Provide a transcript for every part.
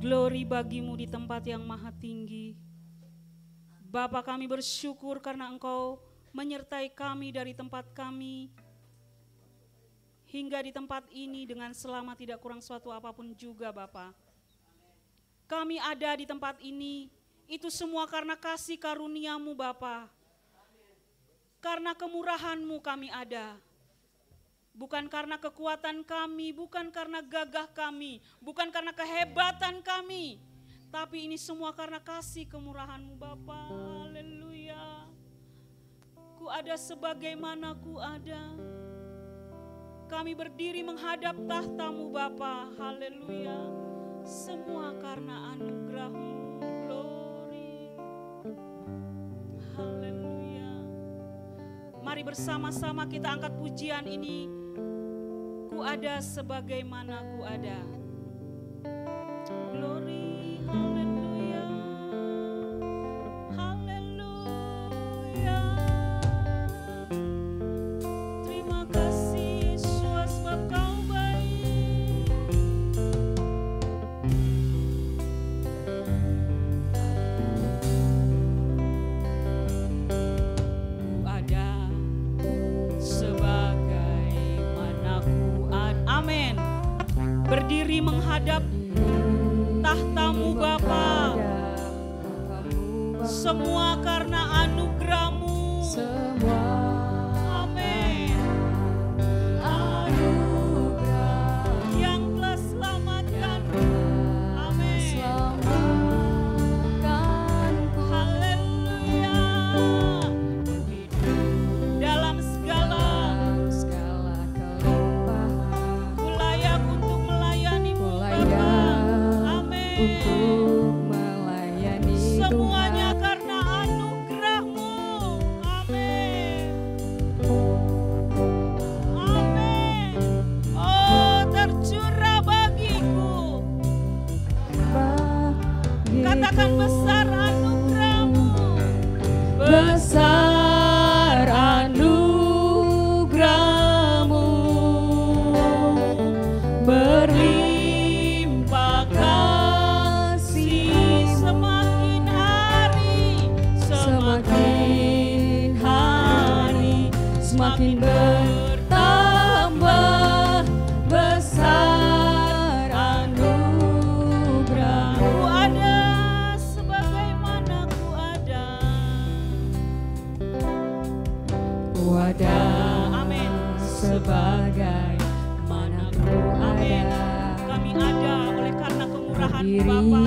Glory bagimu di tempat yang maha tinggi. Bapa, kami bersyukur karena Engkau menyertai kami dari tempat kami hingga di tempat ini dengan selamat, tidak kurang suatu apapun juga Bapa. Kami ada di tempat ini, itu semua karena kasih karunia-Mu Bapa. Karena kemurahan-Mu kami ada. Bukan karena kekuatan kami, bukan karena gagah kami, bukan karena kehebatan kami. Tapi ini semua karena kasih kemurahan-Mu Bapa. Haleluya. Ku ada sebagaimana ku ada. Kami berdiri menghadap tahta-Mu Bapa. Haleluya. Semua karena anugerah-Mu. Glory. Haleluya. Mari bersama-sama kita angkat pujian ini. Ku ada sebagaimana ku ada. Glory, haleluya. Haleluya. Terima kasih Yesus. menghadap tahta-Mu Bapa. Semua karena anugerah-Mu. Amin. Yang telah selamatkan. Amin. Haleluya. Dalam segala ku layak untuk melayani-Mu Bapa. Amin. Semuanya karena anugerah-Mu. Amin. Amin. Oh, tercurah bagiku. Katakan besar anugerah-Mu. Besar anugerah-Mu, berlimpah kasih, Semakin hari, semakin bertambah besar anugerah. ku ada sebagaimana ku ada. Ku ada, Amin. sebagai mana ku Amin. ada. Kami ada oleh karena kemurahan-Mu Berdiri Bapa.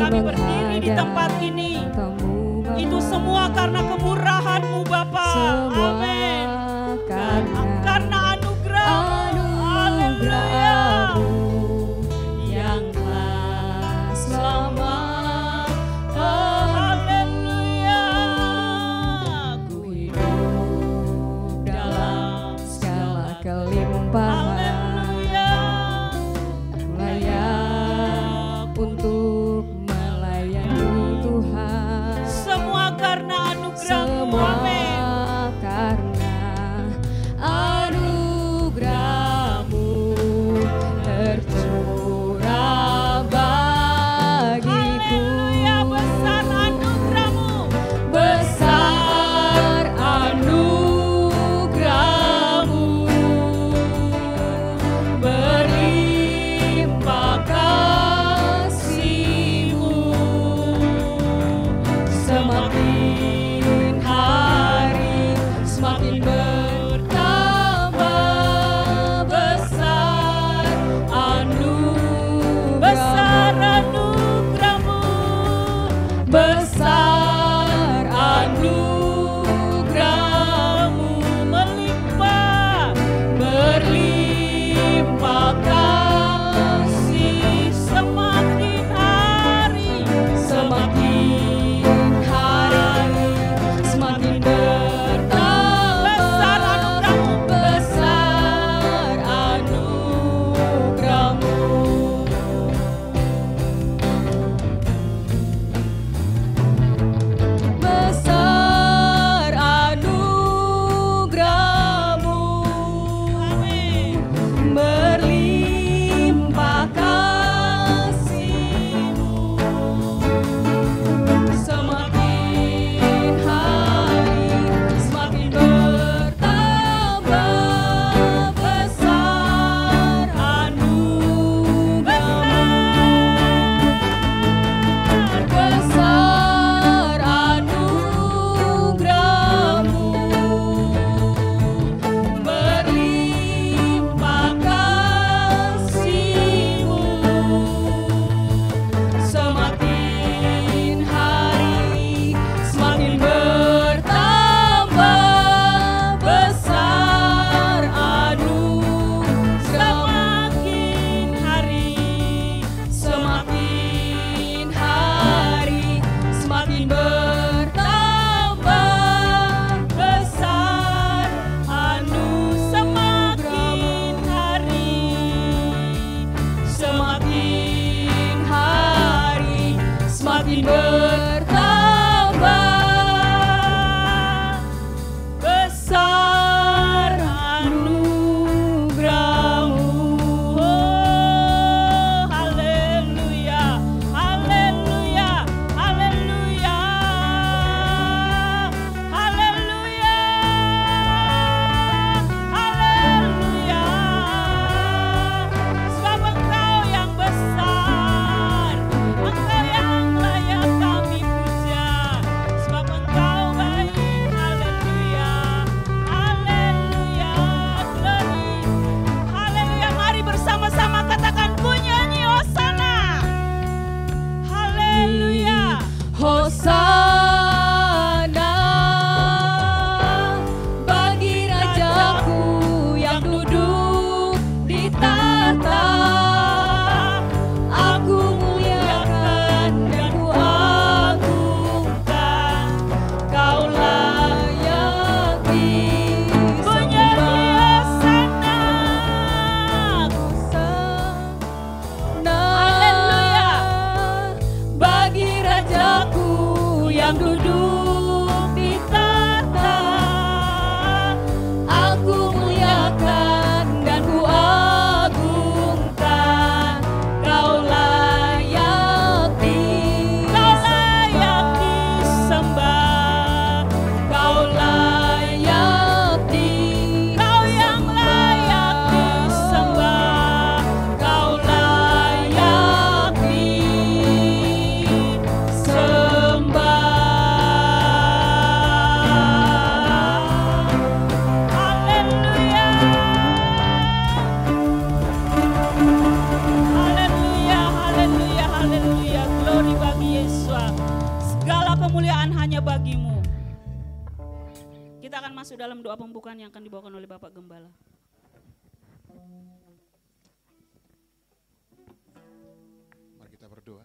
Kami berdiri di menghadap tempat ini. tahta-Mu Bapa. Itu semua karena kemurahan-Mu Bapa. Semua Amin. karena anugerah-Mu. Haleluya. anugerah-Mu yang telah selamat. Haleluya. Ku hidup dalam segala kelimpahan, Haleluya. layak untuk melayani Tuhan. Semua karena anugerah-Mu. Semua Amin. karena anugerah-Mu tercurah bagiku. Haleluya. Besar anugerah-Mu. Besar anugerah-Mu, berlimpah kasih-Mu, semakin hari semakin bertambah besar anugerah-Mu. Besar anugerah-Mu. Besar anugerah-Mu, Melimpah. berlimpah kasih, Semakin hari. semakin hari semakin bertambah Besar anugerah-Mu. besar anugerah-Mu. Besar anugerah-Mu, Amin. berlimpah kasih-Mu, semakin hari semakin bertambah besar anugerah-Mu. Besar anugerah-Mu, berlimpah kasih-Mu, semakin hari semakin bertambah besar anugerah-Mu. Semakin hari. Semakin hari semakin bertambah besar Semakin hari. semakin hari semakin bertambah besar anugerah-Mu. Oh, haleluya. Haleluya. Haleluya. Haleluya. Haleluya. Sebab Engkau yang duduk di tahta. Aku muliakan dan ku agungkan, Kau layak disembah, Kau layak Kau yang layak disembah, Kau layak disembah. haleluya, haleluya, haleluya, haleluya, glory bagi Yesus. Segala kemuliaan hanya bagimu. Kita akan masuk dalam doa pembukaan yang akan dibawakan oleh Bapak Gembala. Mari kita berdoa.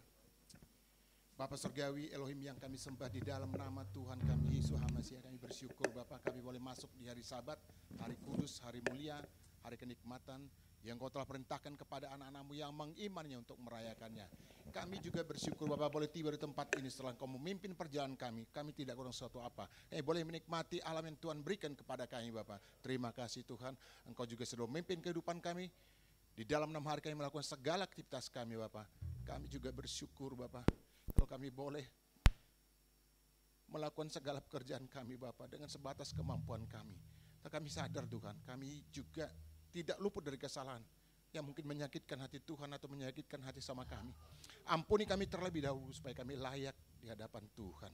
Bapa Surgawi, Elohim yang kami sembah di dalam nama Tuhan kami Yesus HaMasiah, kami bersyukur Bapa kami boleh masuk di hari Sabat, hari kudus, hari mulia, hari kenikmatan yang Kau telah perintahkan kepada anak-anak-Mu yang mengimannya untuk merayakannya. Kami juga bersyukur Bapa boleh tiba di tempat ini setelah Kau memimpin perjalanan kami tidak kurang sesuatu apa. Boleh menikmati alam yang Tuhan berikan kepada kami Bapa. Terima kasih Tuhan, Engkau juga sudah memimpin kehidupan kami. Di dalam 6 hari kami melakukan segala aktivitas kami Bapa. Kami juga bersyukur Bapa, kalau kami boleh melakukan segala pekerjaan kami Bapa dengan sebatas kemampuan kami. Dan kami sadar Tuhan, kami juga tidak luput dari kesalahan yang mungkin menyakitkan hati Tuhan atau menyakitkan hati sama kami. Ampuni kami terlebih dahulu supaya kami layak di hadapan Tuhan.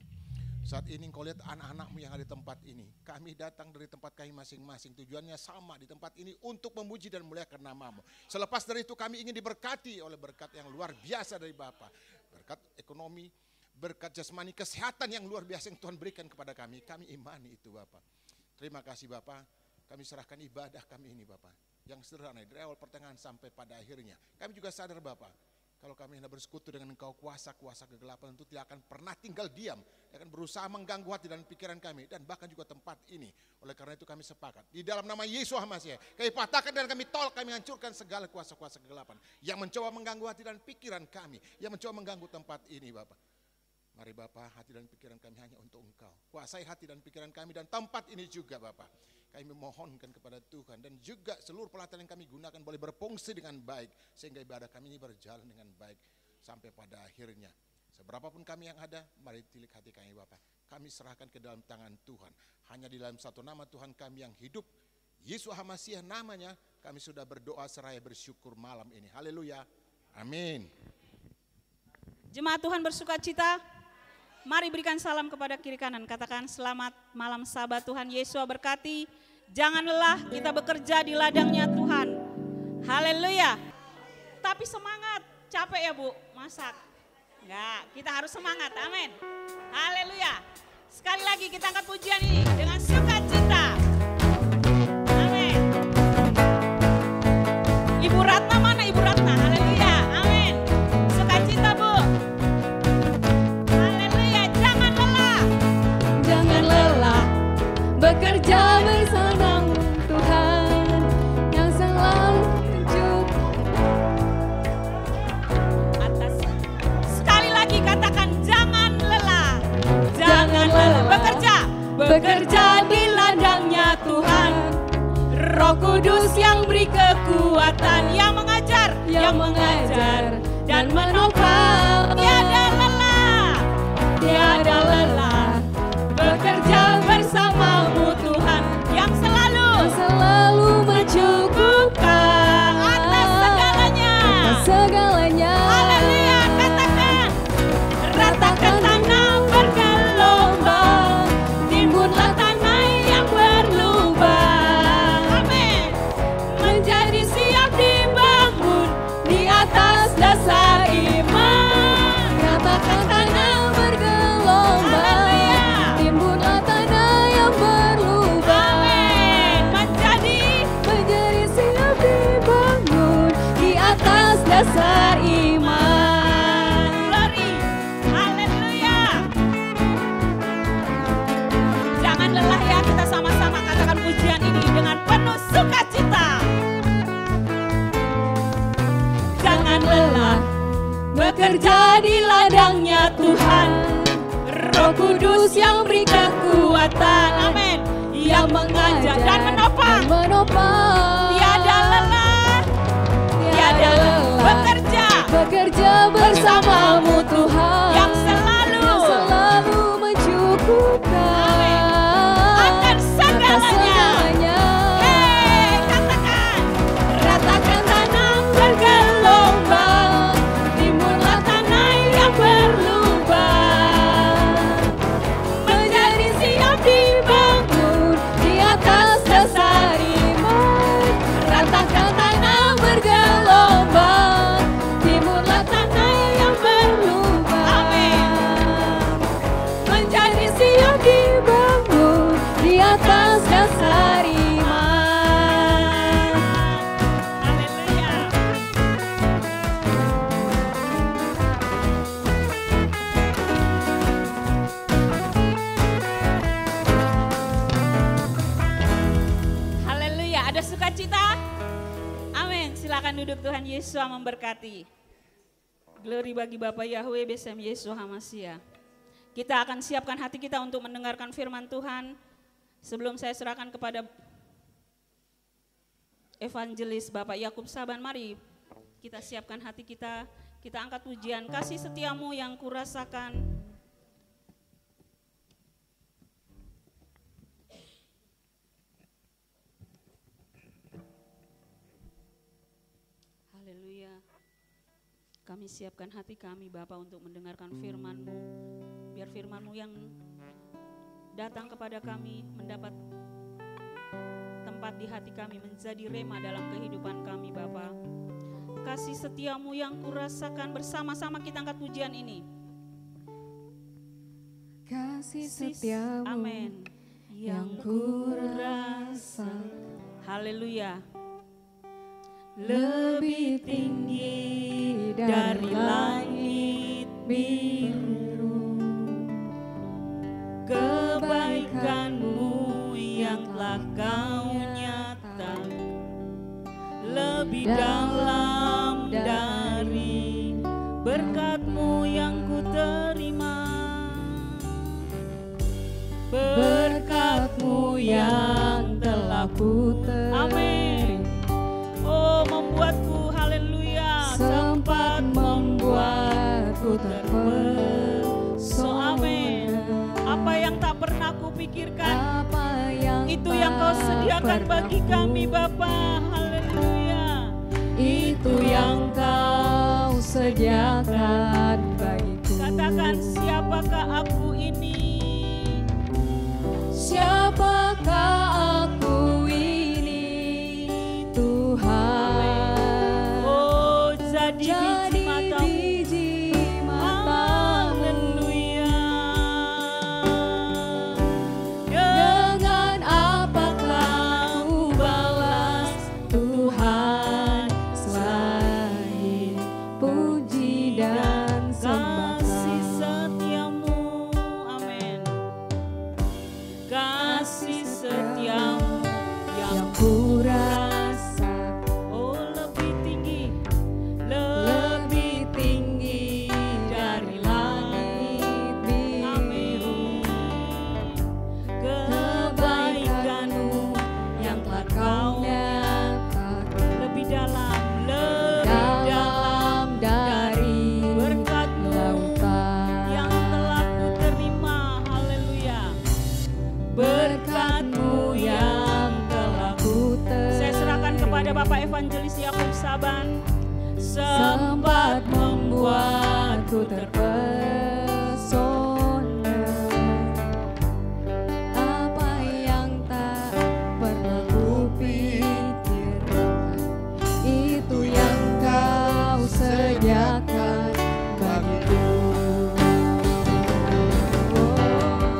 Saat ini Engkau lihat anak-anak-Mu yang ada di tempat ini. Kami datang dari tempat kami masing-masing. Tujuannya sama di tempat ini untuk memuji dan muliakan nama-Mu. Selepas dari itu kami ingin diberkati oleh berkat yang luar biasa dari Bapa. Berkat ekonomi, berkat jasmani, kesehatan yang luar biasa yang Tuhan berikan kepada kami. Kami imani itu Bapa. Terima kasih Bapa. Kami serahkan ibadah kami ini Bapa, yang sederhana dari awal pertengahan sampai pada akhirnya. Kami juga sadar Bapa, kalau kami hendak bersekutu dengan Engkau, kuasa-kuasa kegelapan itu tidak akan pernah tinggal diam. Dia akan berusaha mengganggu hati dan pikiran kami, dan bahkan juga tempat ini. Oleh karena itu kami sepakat, di dalam nama Yesus HaMasiah, kami patahkan dan kami tolak, kami hancurkan segala kuasa-kuasa kegelapan yang mencoba mengganggu hati dan pikiran kami, yang mencoba mengganggu tempat ini Bapa. Mari Bapa, hati dan pikiran kami hanya untuk Engkau. Kuasai hati dan pikiran kami dan tempat ini juga Bapa. Kami memohonkan kepada Tuhan dan juga seluruh pelatihan yang kami gunakan boleh berfungsi dengan baik. Sehingga ibadah kami ini berjalan dengan baik sampai pada akhirnya. Seberapapun kami yang ada, mari tilik hati kami Bapa. Kami serahkan ke dalam tangan Tuhan. Hanya di dalam satu nama Tuhan kami yang hidup, Yesus HaMasiah namanya, kami sudah berdoa seraya bersyukur malam ini. Haleluya. Amin. Jemaat Tuhan bersuka cita. Mari berikan salam kepada kiri kanan. Katakan selamat malam Sabat, Tuhan Yesus berkati. Jangan lelah, kita bekerja di ladangnya Tuhan. Haleluya. Tapi semangat, capek ya Bu masak? Enggak, kita harus semangat, amin. Haleluya. Sekali lagi kita angkat pujian ini dengan sukacita. Amin. Ibu Ratna mana Ibu Ratna? Haleluya, amin. Sukacita Bu. Bekerja bersamamu Tuhan yang selalu tunjuk atas. Sekali lagi katakan jangan lelah. Jangan lelah bekerja di ladangnya Tuhan. Roh Kudus yang beri kekuatan, yang mengajar dan menopang. Tiada lelah bekerja bersamamu Tuhan yang selalu mencukupkan atas segalanya. Haleluya, katakan ratakan tanah bergelombang, timbunlah tanah yang berlubang. Amin. Menjadi siap dibangun di atas dasar iman. Ratakan tanah bergelombang, timbunlah tanah yang berlubang. Amin. Menjadi siap dibangun di atas dasar iman. Glory. Haleluya. Jangan lelah ya, kita sama-sama katakan pujian ini dengan penuh sukacita. Jangan lelah bekerja di ladangnya Tuhan. Roh Kudus yang beri kekuatan, Amin. Yang mengajak dan menopang. Tiada lelah, tiada bekerja bersamamu Tuhan, yang selalu mencukupkan akan segalanya. Katakan, ratakan tanah bergelombang, timbullah tanah yang berlubang, menjadi siap dibangun di atas dasar iman. Ratakan tanah bergelombang, timbullah tanah yang berlubang. Amin. Menjadi siap dibangun di atas dasar iman. Haleluya. Haleluya. Ada sukacita? Amin. Silakan duduk, Tuhan Yesus memberkati. Glory bagi Bapa Yahweh Besem Yesus Hamasia. Kita akan siapkan hati kita untuk mendengarkan firman Tuhan. Sebelum saya serahkan kepada evangelis Bapak Yakub Saban, mari kita siapkan hati kita. Kita angkat pujian, kasih setiamu yang kurasakan. Haleluya. Kami siapkan hati kami Bapa untuk mendengarkan firman-Mu. Biar firman-Mu yang datang kepada kami mendapat tempat di hati kami, menjadi rema dalam kehidupan kami Bapa. Kasih setiamu yang kurasakan, bersama-sama kita angkat pujian ini. Kasih setiamu Amin. yang kurasakan, Haleluya. lebih tinggi dari langit biru. Kebaikan-Mu yang telah Kau nyatakan lebih dalam dari berkat-Mu yang ku terima. Berkat-Mu yang telah ku terima. Amin. Oh, membuatku, haleluya, sempat membuatku terpesona. Amin. Apa yang tak pernah kupikirkan, itu yang Kau sediakan bagi kami Bapa. Haleluya. Itu yang Kau sediakan bagiku. Katakan, siapakah aku ini? Siapakah aku ini, Tuhan? Oh, jadi biji matamu. Haleluya. Dengan apakah ku balas Tuhan selain puji dan kasih sembah? setiamu. Amin. Kasih setiamu yang Ku rasa oh lebih tinggi lebih tinggi dari langit biru. Kebaikan-Mu yang telah Kau nyatakan lebih dalam dari berkat-Mu lautan. yang telah ku terima. Haleluya. Berkat-Mu yang telah Ku saya serahkan kepada Bapak Evangelis Yakub Saban. sempat membuatku terpesona. Apa yang tak pernah kupikirkan, itu yang Kau sediakan bagiku.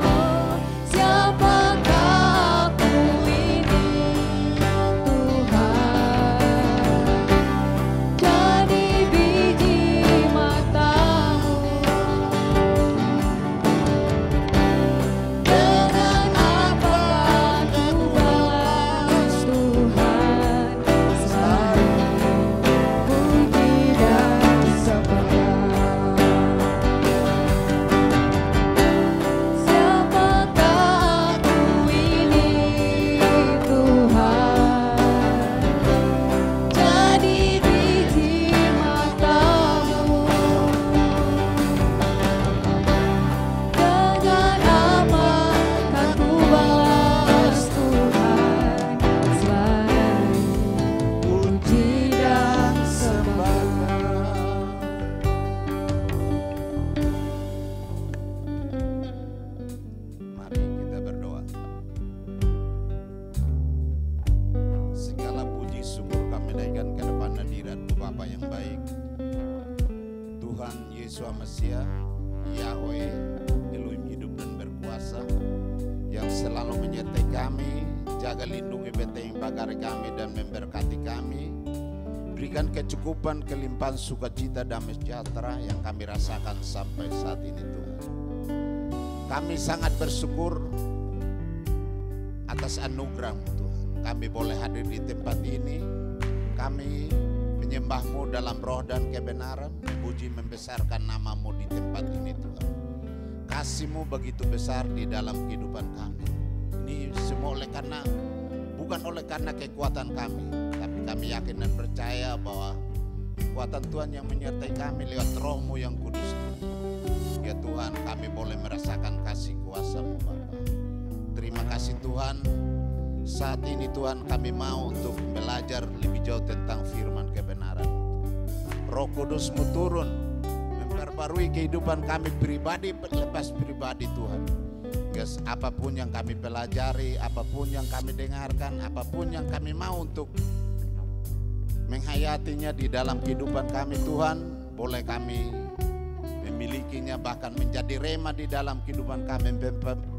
Oh, siapakah aku ini, Tuhan? Jadi biji matamu. Dengan apakah ku balas Tuhan selain puji dan sembah? Tuhan Yesus Mesias, Yahweh, Elohim hidup dan berkuasa, yang selalu menyertai kami, jaga lindungi beteng bagari kami dan memberkati kami. Berikan kecukupan, kelimpahan sukacita, damai sejahtera yang kami rasakan sampai saat ini Tuhan. Kami sangat bersyukur atas anugerah-Mu Tuhan. Kami boleh hadir di tempat ini. Kami menyembah-Mu dalam roh dan kebenaran, memuji membesarkan nama-Mu di tempat ini Tuhan. Kasih-Mu begitu besar di dalam kehidupan kami. Ini semua bukan oleh karena kekuatan kami, tapi kami yakin dan percaya bahwa kekuatan Tuhan yang menyertai kami lewat roh-Mu yang kudus Tuhan. Ya Tuhan, kami boleh merasakan kasih kuasa-Mu Bapa. Terima kasih Tuhan. Saat ini Tuhan kami mau untuk belajar lebih jauh tentang firman kebenaran. Roh Kudus-Mu turun memperbarui kehidupan kami pribadi lepas pribadi Tuhan. Yes, apapun yang kami pelajari, apapun yang kami dengarkan, apapun yang kami mau untuk menghayatinya di dalam kehidupan kami Tuhan, boleh kami memilikinya, bahkan menjadi rema di dalam kehidupan kami,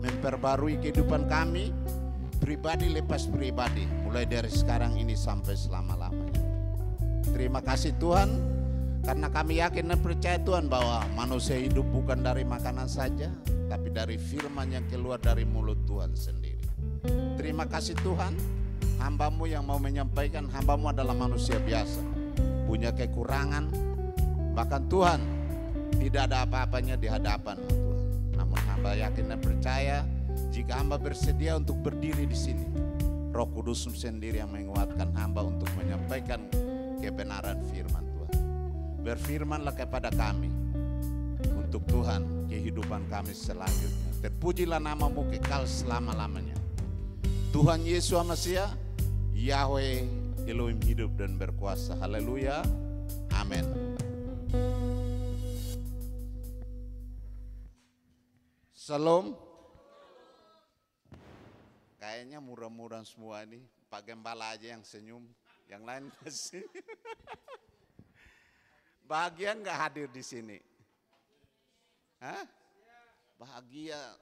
memperbarui kehidupan kami pribadi lepas pribadi, mulai dari sekarang ini sampai selama-lamanya. Terima kasih Tuhan, karena kami yakin dan percaya Tuhan bahwa manusia hidup bukan dari makanan saja, tapi dari firman yang keluar dari mulut Tuhan sendiri. Terima kasih Tuhan, hamba-Mu yang mau menyampaikan, hamba-Mu adalah manusia biasa, punya kekurangan, bahkan Tuhan tidak ada apa-apanya di hadapan-Mu Tuhan. Namun hamba yakin dan percaya, jika hamba bersedia untuk berdiri di sini, Roh Kudus sendiri yang menguatkan hamba untuk menyampaikan kebenaran firman Tuhan. Berfirmanlah kepada kami, untuk Tuhan kehidupan kami selanjutnya. Terpujilah nama-Mu kekal selama-lamanya. Tuhan Yesus Mesias, Yahweh, Elohim hidup dan berkuasa. Haleluya. Amin. Salam. Kayaknya murah-murah semua ini. Pak Gembala aja yang senyum, yang lain masih. Bahagia nggak hadir di sini? Hah? Bahagia.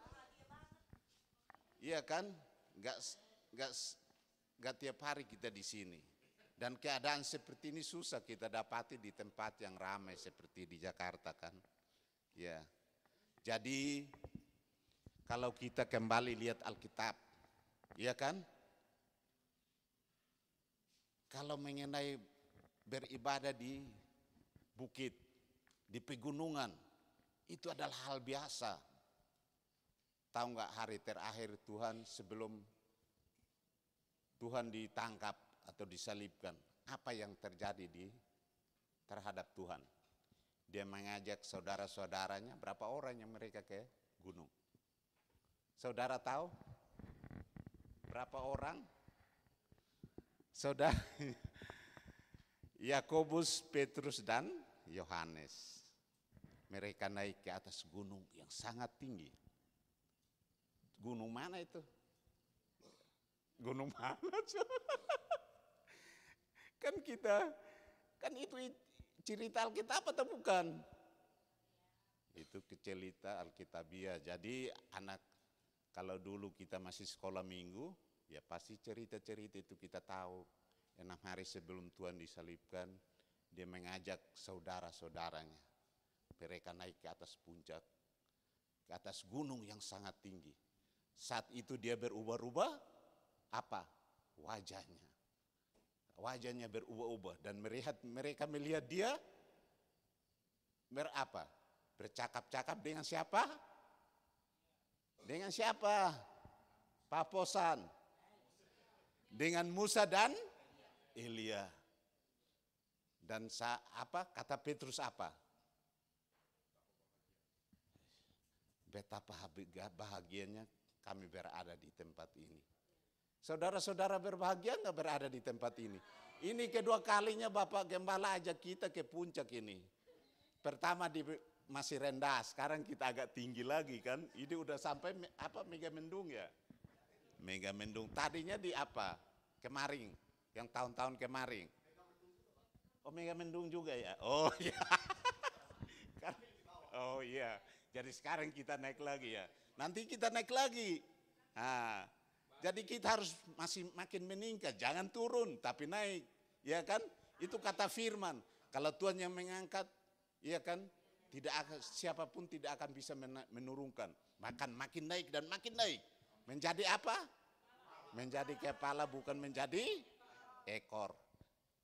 Iya kan? Nggak tiap hari kita di sini. Dan keadaan seperti ini susah kita dapati di tempat yang ramai seperti di Jakarta kan. Ya. Jadi kalau kita kembali lihat Alkitab, iya kan? Kalau mengenai beribadah di bukit, di pegunungan, itu adalah hal biasa. Tahu nggak hari terakhir Tuhan sebelum Tuhan ditangkap atau disalibkan, apa yang terjadi terhadap Tuhan? Dia mengajak saudara-saudaranya, berapa orang yang mereka ke gunung? Saudara tahu? Berapa orang? Saudara Yakobus, Petrus dan Yohanes. Mereka naik ke atas gunung yang sangat tinggi. Gunung mana itu? Gunung mana? Kan itu cerita Alkitab atau bukan? Itu cerita Alkitabiah. Jadi kalau dulu kita masih sekolah minggu, ya pasti cerita-cerita itu kita tahu. 6 hari sebelum Tuhan disalibkan, dia mengajak saudara-saudaranya. Mereka naik ke atas puncak, ke atas gunung yang sangat tinggi. Saat itu dia berubah-ubah, apa? Wajahnya. Wajahnya berubah-ubah dan mereka melihat dia berapa? Bercakap-cakap dengan siapa? Dengan siapa? Paposan. Dengan Musa dan Elia. Dan kata Petrus apa? Betapa bahagianya kami berada di tempat ini. Saudara-saudara berbahagia nggak berada di tempat ini? Ini kedua kalinya Bapak Gembala ajak kita ke puncak ini. Pertama masih rendah, sekarang kita agak tinggi lagi kan. Ini udah sampai Megamendung ya? Megamendung. Tadinya di Kemaring, yang tahun-tahun kemarin. Oh Megamendung juga ya? Oh ya. Iya. Jadi sekarang kita naik lagi ya. Nanti kita naik lagi. Nah, jadi kita harus masih makin meningkat, jangan turun tapi naik. Ya kan? Itu kata firman. Kalau Tuhan yang mengangkat, ya kan? Tidak akan, siapapun tidak akan bisa menurunkan. Makin naik dan makin naik. Menjadi apa? Menjadi kepala bukan menjadi ekor.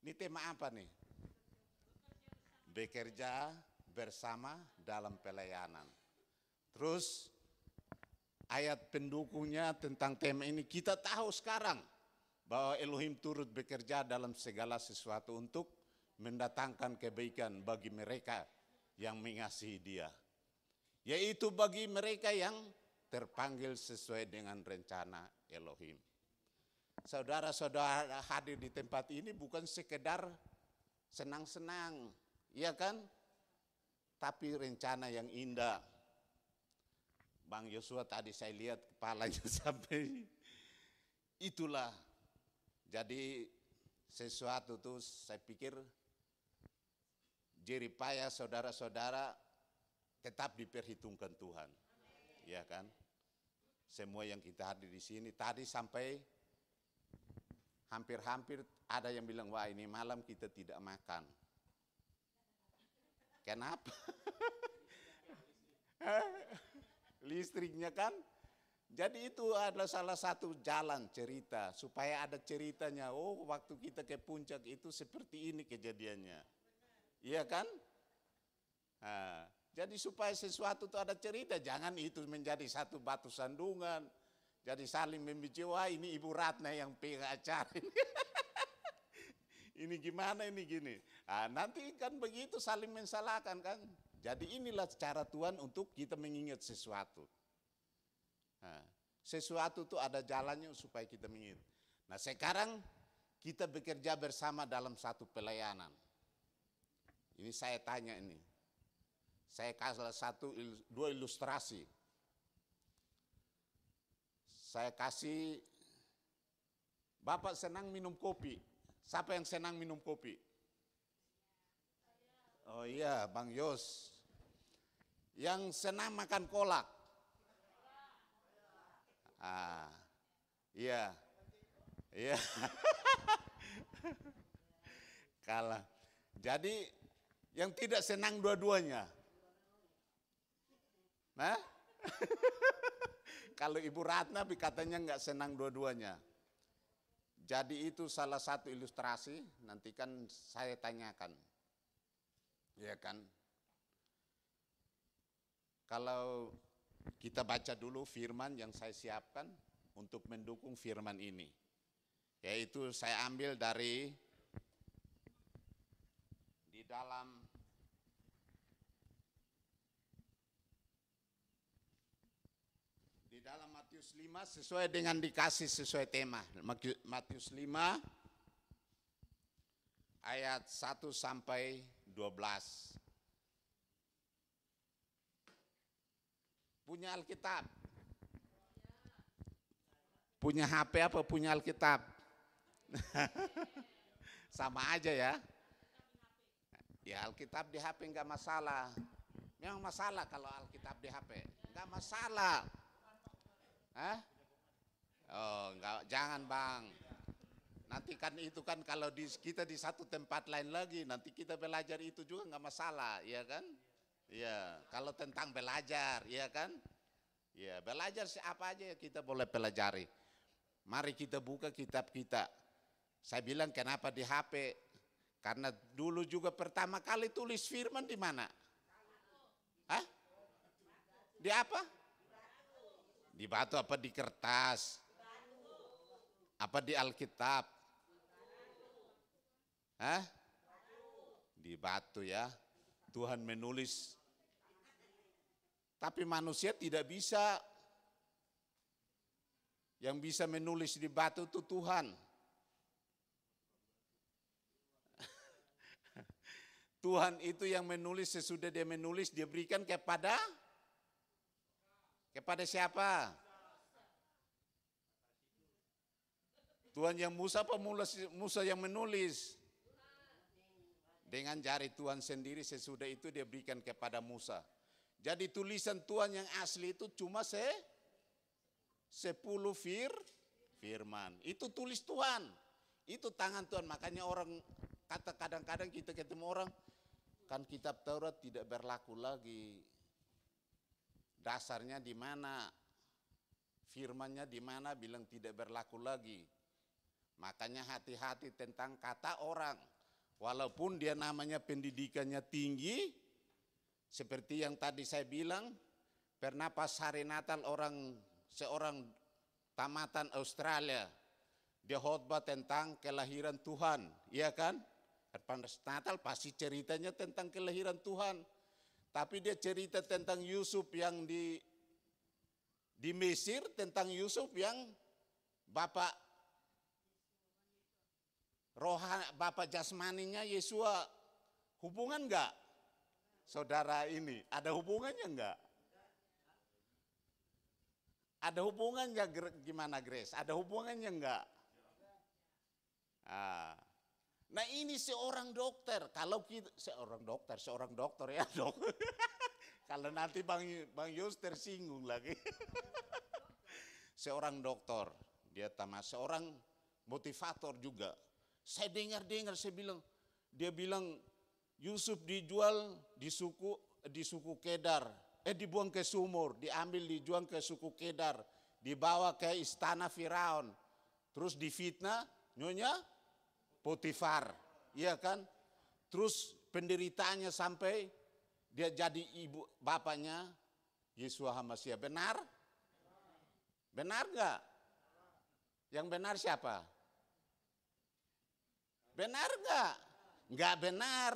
Ini tema apa nih? Bekerja bersama dalam pelayanan. Terus ayat pendukungnya tentang tema ini kita tahu sekarang bahwa Elohim turut bekerja dalam segala sesuatu untuk mendatangkan kebaikan bagi mereka yang mengasihi Dia. Yaitu bagi mereka yang terpanggil sesuai dengan rencana Elohim. Saudara-saudara hadir di tempat ini bukan sekedar senang-senang, iya kan? Tapi rencana yang indah. Bang Yosua tadi saya lihat kepalanya sampai itulah. Jadi sesuatu tuh saya pikir jeripaya saudara-saudara tetap diperhitungkan Tuhan. Ya kan? Semua yang kita hadir di sini tadi sampai hampir-hampir ada yang bilang, wah ini malam kita tidak makan. Kenapa? Listriknya kan? Jadi itu adalah salah satu jalan cerita. Supaya ada ceritanya, oh waktu kita ke puncak itu seperti ini kejadiannya. Iya kan? Nah, jadi supaya sesuatu itu ada cerita, jangan itu menjadi satu batu sandungan. Jadi saling membici, wah ini Ibu Ratna yang pegang acara ini. Ini gimana ini gini. Nah, nanti kan begitu saling mensalahkan kan. Jadi inilah cara Tuhan untuk kita mengingat sesuatu. Nah, sesuatu itu ada jalannya supaya kita mengingat. Nah sekarang kita bekerja bersama dalam satu pelayanan. Ini saya tanya ini. Saya kasih dua ilustrasi. Saya kasih, Bapak senang minum kopi. Siapa yang senang minum kopi? Oh iya, Bang Yos. Yang senang makan kolak? Ah, iya. Iya. Kalah. Jadi yang tidak senang dua-duanya. Nah? Kalau Ibu Ratna katanya nggak senang dua-duanya. Jadi itu salah satu ilustrasi, nanti kan saya tanyakan. Ya kan? Kalau kita baca dulu firman yang saya siapkan untuk mendukung firman ini. Yaitu saya ambil dari di dalam Matius 5 sesuai dengan dikasih sesuai tema. Matius 5 ayat 1 sampai 12. Punya Alkitab? Punya HP apa punya Alkitab? Sama aja ya. Ya Alkitab di HP enggak masalah. Memang masalah kalau Alkitab di HP. Enggak masalah. Hah? Oh, enggak, jangan Bang. Nanti kan itu kan kalau kita di satu tempat lain lagi, nanti kita belajar itu juga enggak masalah, ya kan? Iya, kalau tentang belajar, ya kan? Ya, belajar apa aja kita boleh pelajari. Mari kita buka kitab kita. Saya bilang kenapa di HP? Karena dulu juga pertama kali tulis firman di mana? Hah? Di apa? Di batu apa di kertas? Apa di Alkitab? Hah? Di batu ya. Tuhan menulis. Tapi manusia tidak bisa. Yang bisa menulis di batu itu Tuhan. Tuhan itu yang menulis, sesudah dia menulis dia berikan kepada siapa? Tuhan yang Musa apa Musa yang menulis? Dengan jari Tuhan sendiri sesudah itu dia berikan kepada Musa. Jadi tulisan Tuhan yang asli itu cuma 10 firman. Itu tulis Tuhan. Itu tangan Tuhan. Makanya orang kata kadang-kadang kita ketemu orang, kan kitab Taurat tidak berlaku lagi. Dasarnya di mana? Firmannya di mana? Bilang tidak berlaku lagi. Makanya hati-hati tentang kata orang. Walaupun dia namanya pendidikannya tinggi, seperti yang tadi saya bilang, pernah pas hari Natal seorang tamatan Australia, dia khotbah tentang kelahiran Tuhan, iya kan? Pas Natal pasti ceritanya tentang kelahiran Tuhan. Tapi dia cerita tentang Yusuf yang di Mesir, tentang Yusuf yang bapak jasmaninya Yesua. Hubungan enggak? Saudara ini, ada hubungannya enggak? Ada hubungannya gimana Grace? Ada hubungannya enggak? Nah ini seorang dokter. Kalau kita seorang dokter ya dok. Kalau nanti Bang Yus tersinggung lagi. Seorang dokter, dia seorang motivator juga. Saya dengar, dia bilang Yusuf dijual di suku Kedar, dibuang ke sumur, diambil dijual ke suku Kedar, dibawa ke istana Firaun, terus difitnah nyonya Potifar, iya kan? Terus penderitaannya sampai dia jadi bapaknya Yeshua HaMashiach. Benar? Benar enggak? Yang benar siapa? Benar enggak? Enggak benar.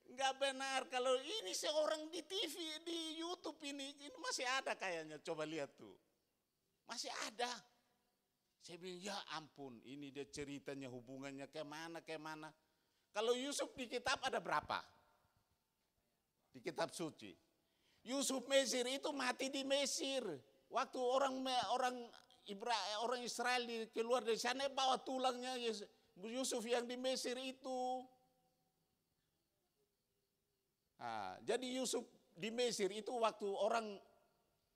Enggak benar. Kalau ini seorang di TV, di YouTube ini masih ada kayaknya. Coba lihat tuh. Masih ada. Saya bilang, ya ampun, ini dia ceritanya hubungannya kemana. Kalau Yusuf di kitab ada berapa? Di kitab suci. Yusuf Mesir itu mati di Mesir. Waktu orang Israel keluar dari sana bawa tulangnya Yusuf yang di Mesir itu. Jadi Yusuf di Mesir itu waktu orang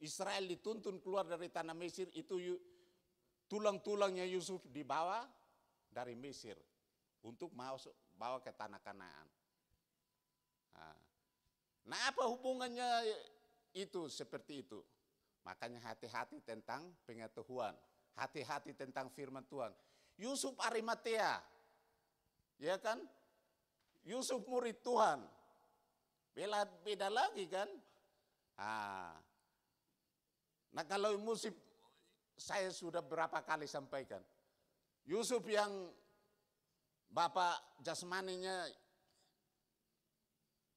Israel dituntun keluar dari tanah Mesir itu tulang-tulangnya Yusuf dibawa dari Mesir untuk bawa ke tanah Kanaan. Nah apa hubungannya itu seperti itu? Makanya hati-hati tentang pengetahuan, hati-hati tentang firman Tuhan. Yusuf Arimatea, ya kan? Yusuf murid Tuhan, beda lagi kan? Nah kalau musib saya sudah berapa kali sampaikan. Yusuf yang bapak jasmaninya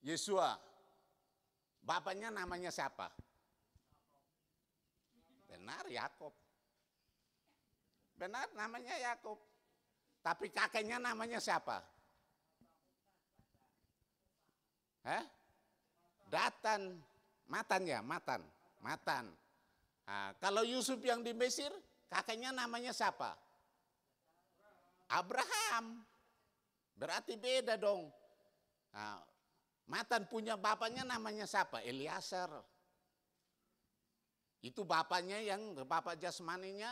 Yesua, bapaknya namanya siapa? Benar, Yakub. Benar namanya Yakub. Tapi kakeknya namanya siapa? Matan. Kalau Yusuf yang di Mesir, kakeknya namanya siapa? Abraham. Berarti beda dong. Matan punya bapaknya namanya siapa? Eliasar. Itu bapaknya yang bapak jasmaninya.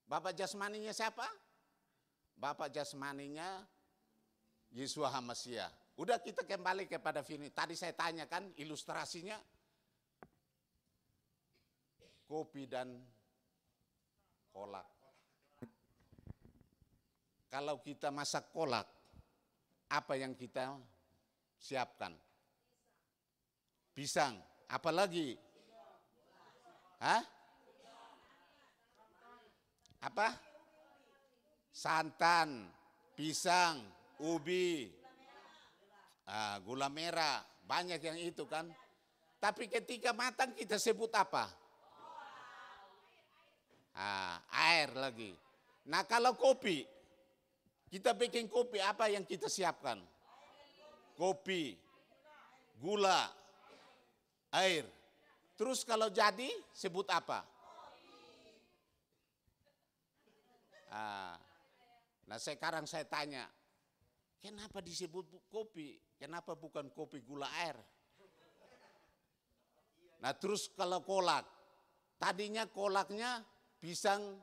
Bapak jasmaninya siapa? Bapak jasmaninya Yeshua HaMashiach. Udah kita kembali kepada firman. Tadi saya tanyakan ilustrasinya. Kopi dan kolak. Kalau kita masak kolak, apa yang kita siapkan? Pisang, apalagi? Apa? Santan, pisang, ubi, gula merah, banyak yang itu kan. Tapi ketika matang kita sebut apa? Air lagi. Nah kalau kopi, kita bikin kopi apa yang kita siapkan? Kopi, gula, air. Terus kalau jadi sebut apa? Nah sekarang saya tanya, Kenapa disebut kopi? Kenapa bukan kopi gula air? Nah terus kalau kolak, tadinya kolaknya pisang,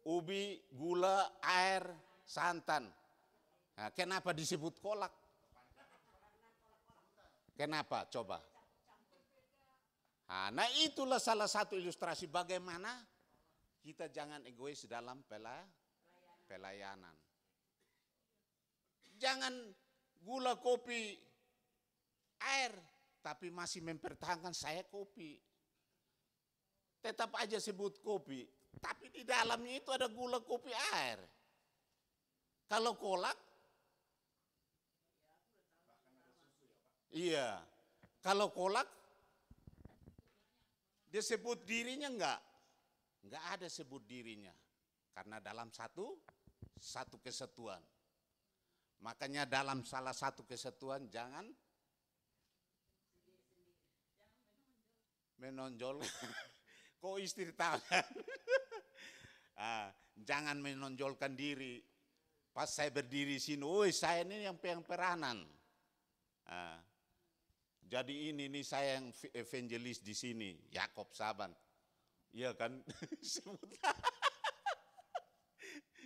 ubi, gula, air, santan. Nah, kenapa disebut kolak? Kenapa? Coba. Nah itulah salah satu ilustrasi bagaimana kita jangan egois dalam pelayanan. Jangan gula, kopi, air, tapi masih mempertahankan saya kopi. Tetap aja sebut kopi, tapi di dalamnya itu ada gula, kopi, air. Kalau kolak, iya. Kalau kolak, dia sebut dirinya enggak ada sebut dirinya. Karena dalam satu kesatuan. Makanya dalam salah satu kesatuan jangan menonjol. Kok istri tangan? Jangan menonjolkan diri. Pas saya berdiri sini, saya ini yang peranan. Jadi ini nih saya yang evangelis di sini, Yakob Saban. Iya kan?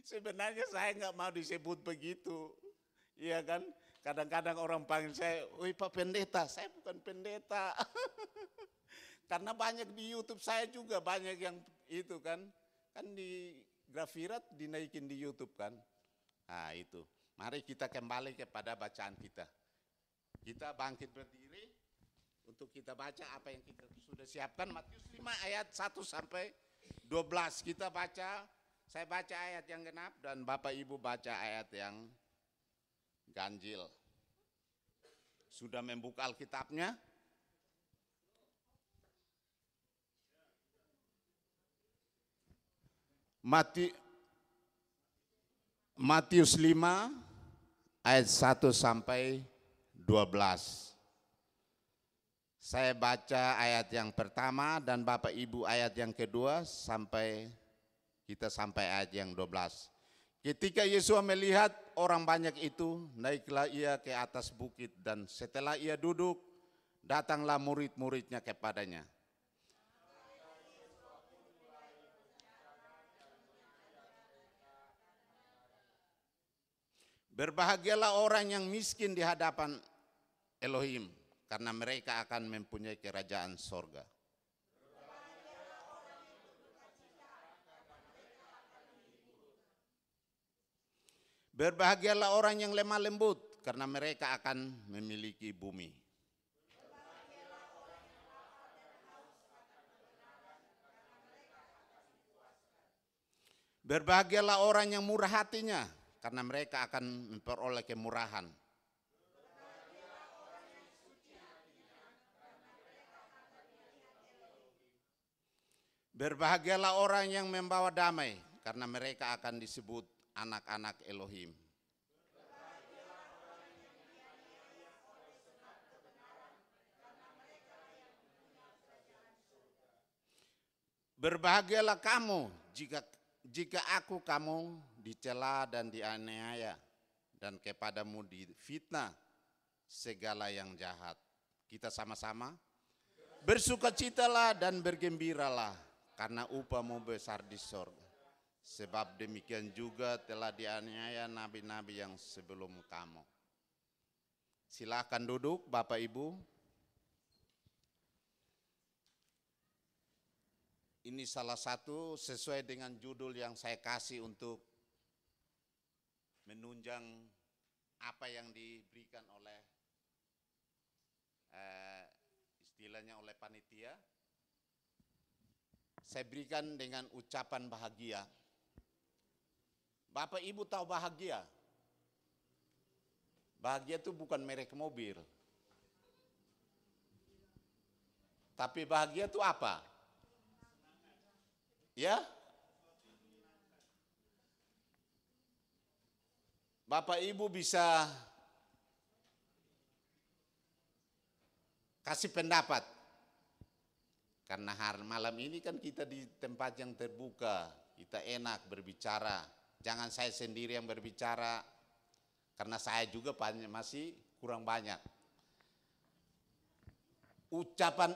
Sebenarnya saya nggak mau disebut begitu. Iya kan? Kadang-kadang orang panggil saya, "Woi Pak Pendeta," saya bukan pendeta. Karena banyak di YouTube saya juga banyak yang itu kan. Kan di Grafirat dinaikin di YouTube kan. Nah itu. Mari kita kembali kepada bacaan kita. Kita bangkit berdiri untuk kita baca apa yang kita sudah siapkan. Matius 5 ayat 1 sampai 12 kita baca. Saya baca ayat yang genap dan Bapak Ibu baca ayat yang ganjil. Sudah membuka Alkitabnya? Matius 5 ayat 1 sampai 12. Saya baca ayat yang pertama dan Bapak Ibu ayat yang kedua sampai ayat yang 12. Ketika Yesus melihat orang banyak itu, naiklah ia ke atas bukit dan setelah ia duduk, datanglah murid-muridnya kepadanya. Berbahagialah orang yang miskin di hadapan Elohim, karena mereka akan mempunyai kerajaan sorga. Berbahagialah orang yang lemah lembut, karena mereka akan memiliki bumi. Berbahagialah orang yang murah hatinya, karena mereka akan memperoleh kemurahan. Berbahagialah orang yang membawa damai, karena mereka akan disebut anak-anak Elohim. Berbahagialah kamu jika aku kamu dicela dan dianiaya dan kepadamu difitnah segala yang jahat. Kita sama-sama bersukacitalah dan bergembiralah karena upahmu besar di sorga. Sebab demikian juga telah dianiaya nabi-nabi yang sebelum kamu. Silakan duduk Bapak Ibu. Ini salah satu sesuai dengan judul yang saya kasih untuk menunjang apa yang diberikan oleh istilahnya oleh panitia. Saya berikan dengan ucapan bahagia. Bapak Ibu tahu bahagia? Bahagia itu bukan merek mobil. Tapi bahagia itu apa? Ya? Bapak Ibu bisa kasih pendapat. Karena malam ini kan kita di tempat yang terbuka, kita enak berbicara. Jangan saya sendiri yang berbicara. karena saya juga masih kurang banyak.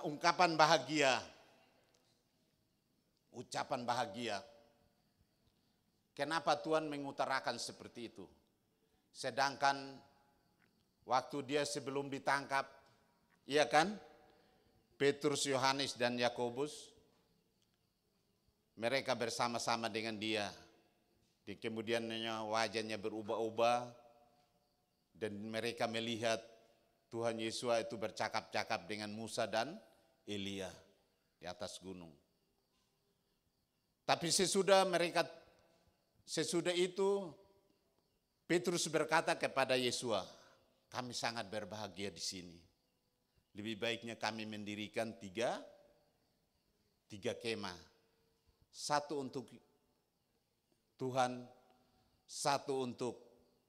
Ungkapan bahagia. Ucapan bahagia. Kenapa Tuhan mengutarakan seperti itu? Sedangkan waktu dia sebelum ditangkap, iya kan? Petrus, Yohanes, dan Yakobus, mereka bersama-sama dengan dia. Kemudian wajahnya berubah-ubah, dan mereka melihat Tuhan Yesus itu bercakap-cakap dengan Musa dan Elia di atas gunung. Tapi sesudah itu, Petrus berkata kepada Yesus, kami sangat berbahagia di sini. Lebih baiknya kami mendirikan tiga kemah. Satu untuk Tuhan, satu untuk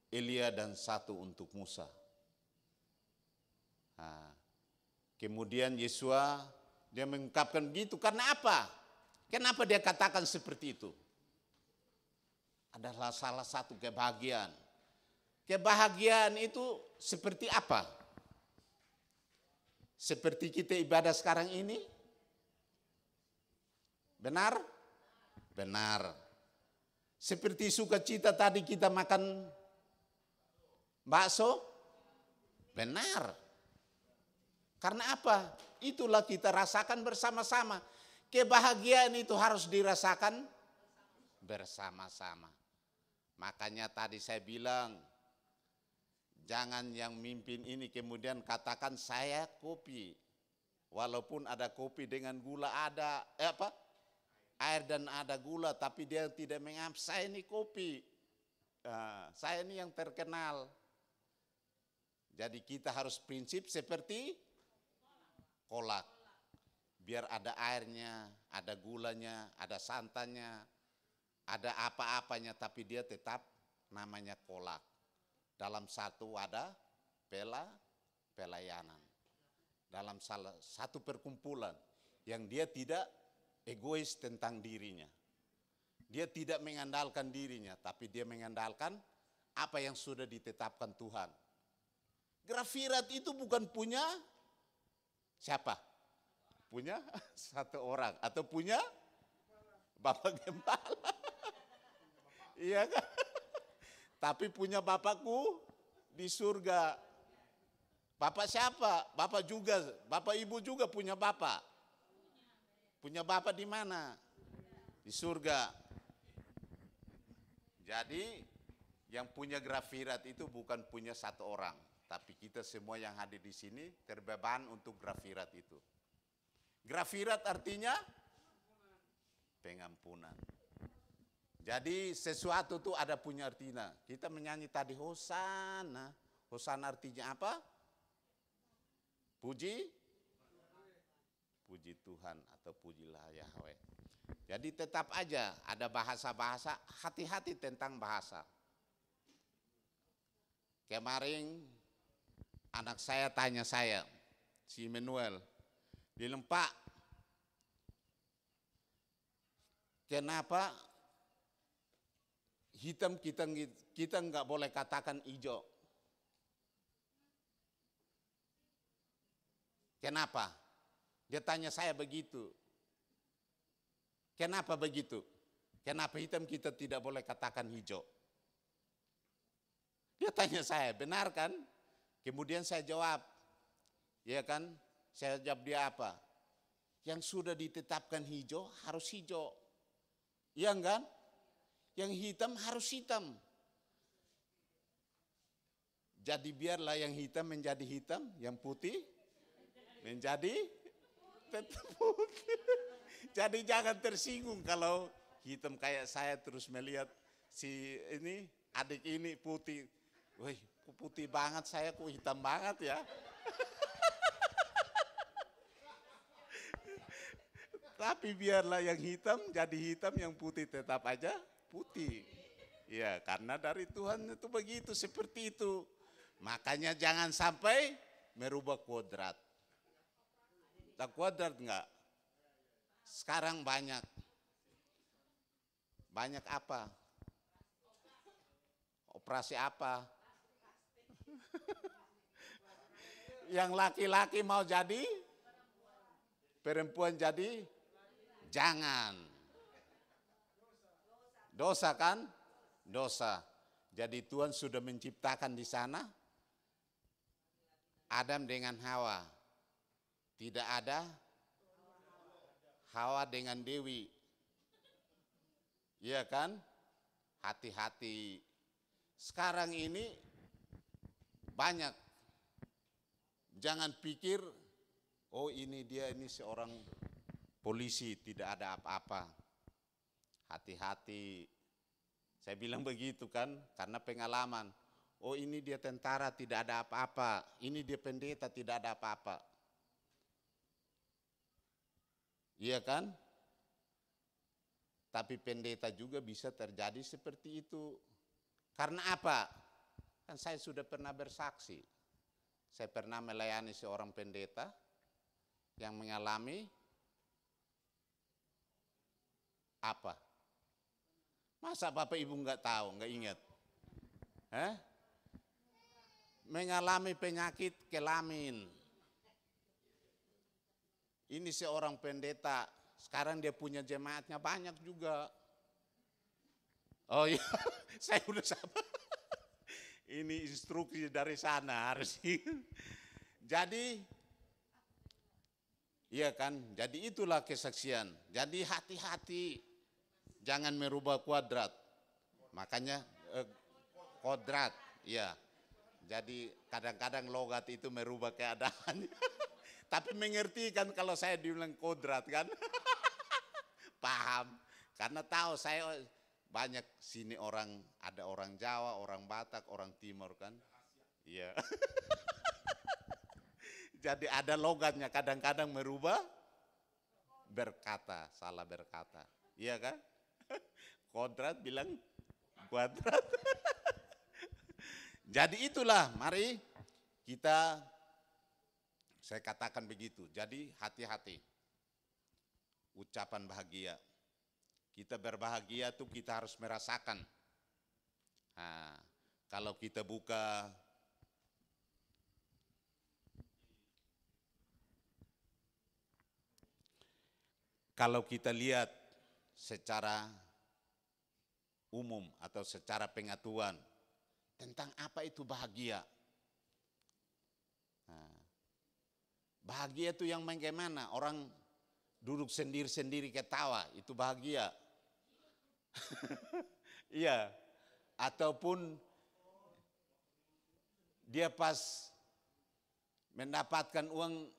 Elia, dan satu untuk Musa. Nah, kemudian Yesus dia mengungkapkan begitu karena apa? Kenapa dia katakan seperti itu? Adalah salah satu kebahagiaan. Kebahagiaan itu seperti apa? Seperti kita ibadah sekarang ini? Benar? Benar. Seperti sukacita tadi kita makan bakso? Benar. Karena apa? Itulah kita rasakan bersama-sama. Kebahagiaan itu harus dirasakan bersama-sama. Makanya tadi saya bilang, jangan yang mimpin ini kemudian katakan saya kopi. Walaupun ada kopi dengan gula ada, air dan ada gula, tapi dia tidak mengapa saya ini kopi. Saya ini yang terkenal. Jadi kita harus prinsip seperti kolak. Biar ada airnya, ada gulanya, ada santannya, ada apa-apanya, tapi dia tetap namanya kolak. Dalam satu wadah pelayanan. Dalam satu perkumpulan yang dia tidak egois tentang dirinya. Dia tidak mengandalkan dirinya, tapi dia mengandalkan apa yang sudah ditetapkan Tuhan. Grafirat itu bukan punya siapa? Punya satu orang atau punya Bapak Gembala. Iya kan? Tapi punya Bapakku di surga. Bapak siapa? Bapak juga, Bapak Ibu juga punya Bapak. Punya Bapak di mana? Di surga. Jadi yang punya grafirat itu bukan punya satu orang, tapi kita semua yang hadir di sini terbeban untuk grafirat itu. Grafirat artinya pengampunan. Jadi sesuatu itu ada punya artinya. Kita menyanyi tadi Hosana. Hosana artinya apa? Puji Tuhan atau pujilah Yahweh. Jadi tetap aja ada bahasa-bahasa, hati-hati tentang bahasa. Kemarin anak saya tanya saya, si Manuel, dia bilang, Pak, kenapa hitam kita nggak boleh katakan hijau? Kenapa? Dia tanya saya begitu. Kenapa begitu? Kenapa hitam kita tidak boleh katakan hijau? Dia tanya saya, benar kan? Kemudian saya jawab, ya kan? Saya jawab dia apa? Yang sudah ditetapkan hijau harus hijau. Iya kan? Yang hitam harus hitam. Jadi biarlah yang hitam menjadi hitam, yang putih menjadi tetap putih. Jadi jangan tersinggung kalau hitam kayak saya terus melihat si ini adik ini putih. Wih, putih banget saya kok hitam banget ya. Tapi biarlah yang hitam jadi hitam, yang putih tetap aja putih. Ya, karena dari Tuhan itu begitu, seperti itu. Makanya jangan sampai merubah kodrat. Tak kodrat enggak? Sekarang banyak apa? Operasi apa? Yang laki-laki mau jadi perempuan jadi jangan. Dosa kan? Dosa. Jadi Tuhan sudah menciptakan di sana Adam dengan Hawa. Tidak ada Hawa dengan Dewi. Iya kan? Hati-hati. Sekarang ini banyak. Jangan pikir, oh ini dia ini seorang polisi, tidak ada apa-apa. Hati-hati. Saya bilang begitu kan, karena pengalaman. Oh ini dia tentara, tidak ada apa-apa. Ini dia pendeta, tidak ada apa-apa. Iya kan? Tapi pendeta juga bisa terjadi seperti itu. Karena apa? Kan saya sudah pernah bersaksi. Saya pernah melayani seorang pendeta yang mengalami apa? Masa Bapak Ibu nggak tahu, nggak ingat? Mengalami penyakit kelamin. Ini seorang pendeta, sekarang dia punya jemaatnya banyak juga. Oh iya, saya udah sabar. Ini instruksi dari sana harus. Jadi, iya kan, jadi itulah kesaksian. Jadi hati-hati, jangan merubah kuadrat. Makanya kodrat, ya. Jadi kadang-kadang logat itu merubah keadaan. Tapi mengerti kan kalau saya dibilang kodrat kan. Paham, karena tahu saya banyak sini orang, ada orang Jawa, orang Batak, orang Timur kan. Iya. Jadi ada logatnya, kadang-kadang merubah berkata, salah berkata. Iya kan? Kodrat bilang kuadrat. Jadi itulah, mari kita, saya katakan begitu. Jadi hati-hati. Ucapan bahagia. Kita berbahagia tuh kita harus merasakan. Nah, kalau kita buka kalau kita lihat secara umum atau secara pengetahuan tentang apa itu bahagia. Nah, bahagia itu yang bagaimana? Orang duduk sendiri-sendiri ketawa, itu bahagia. Iya, ataupun dia pas mendapatkan uang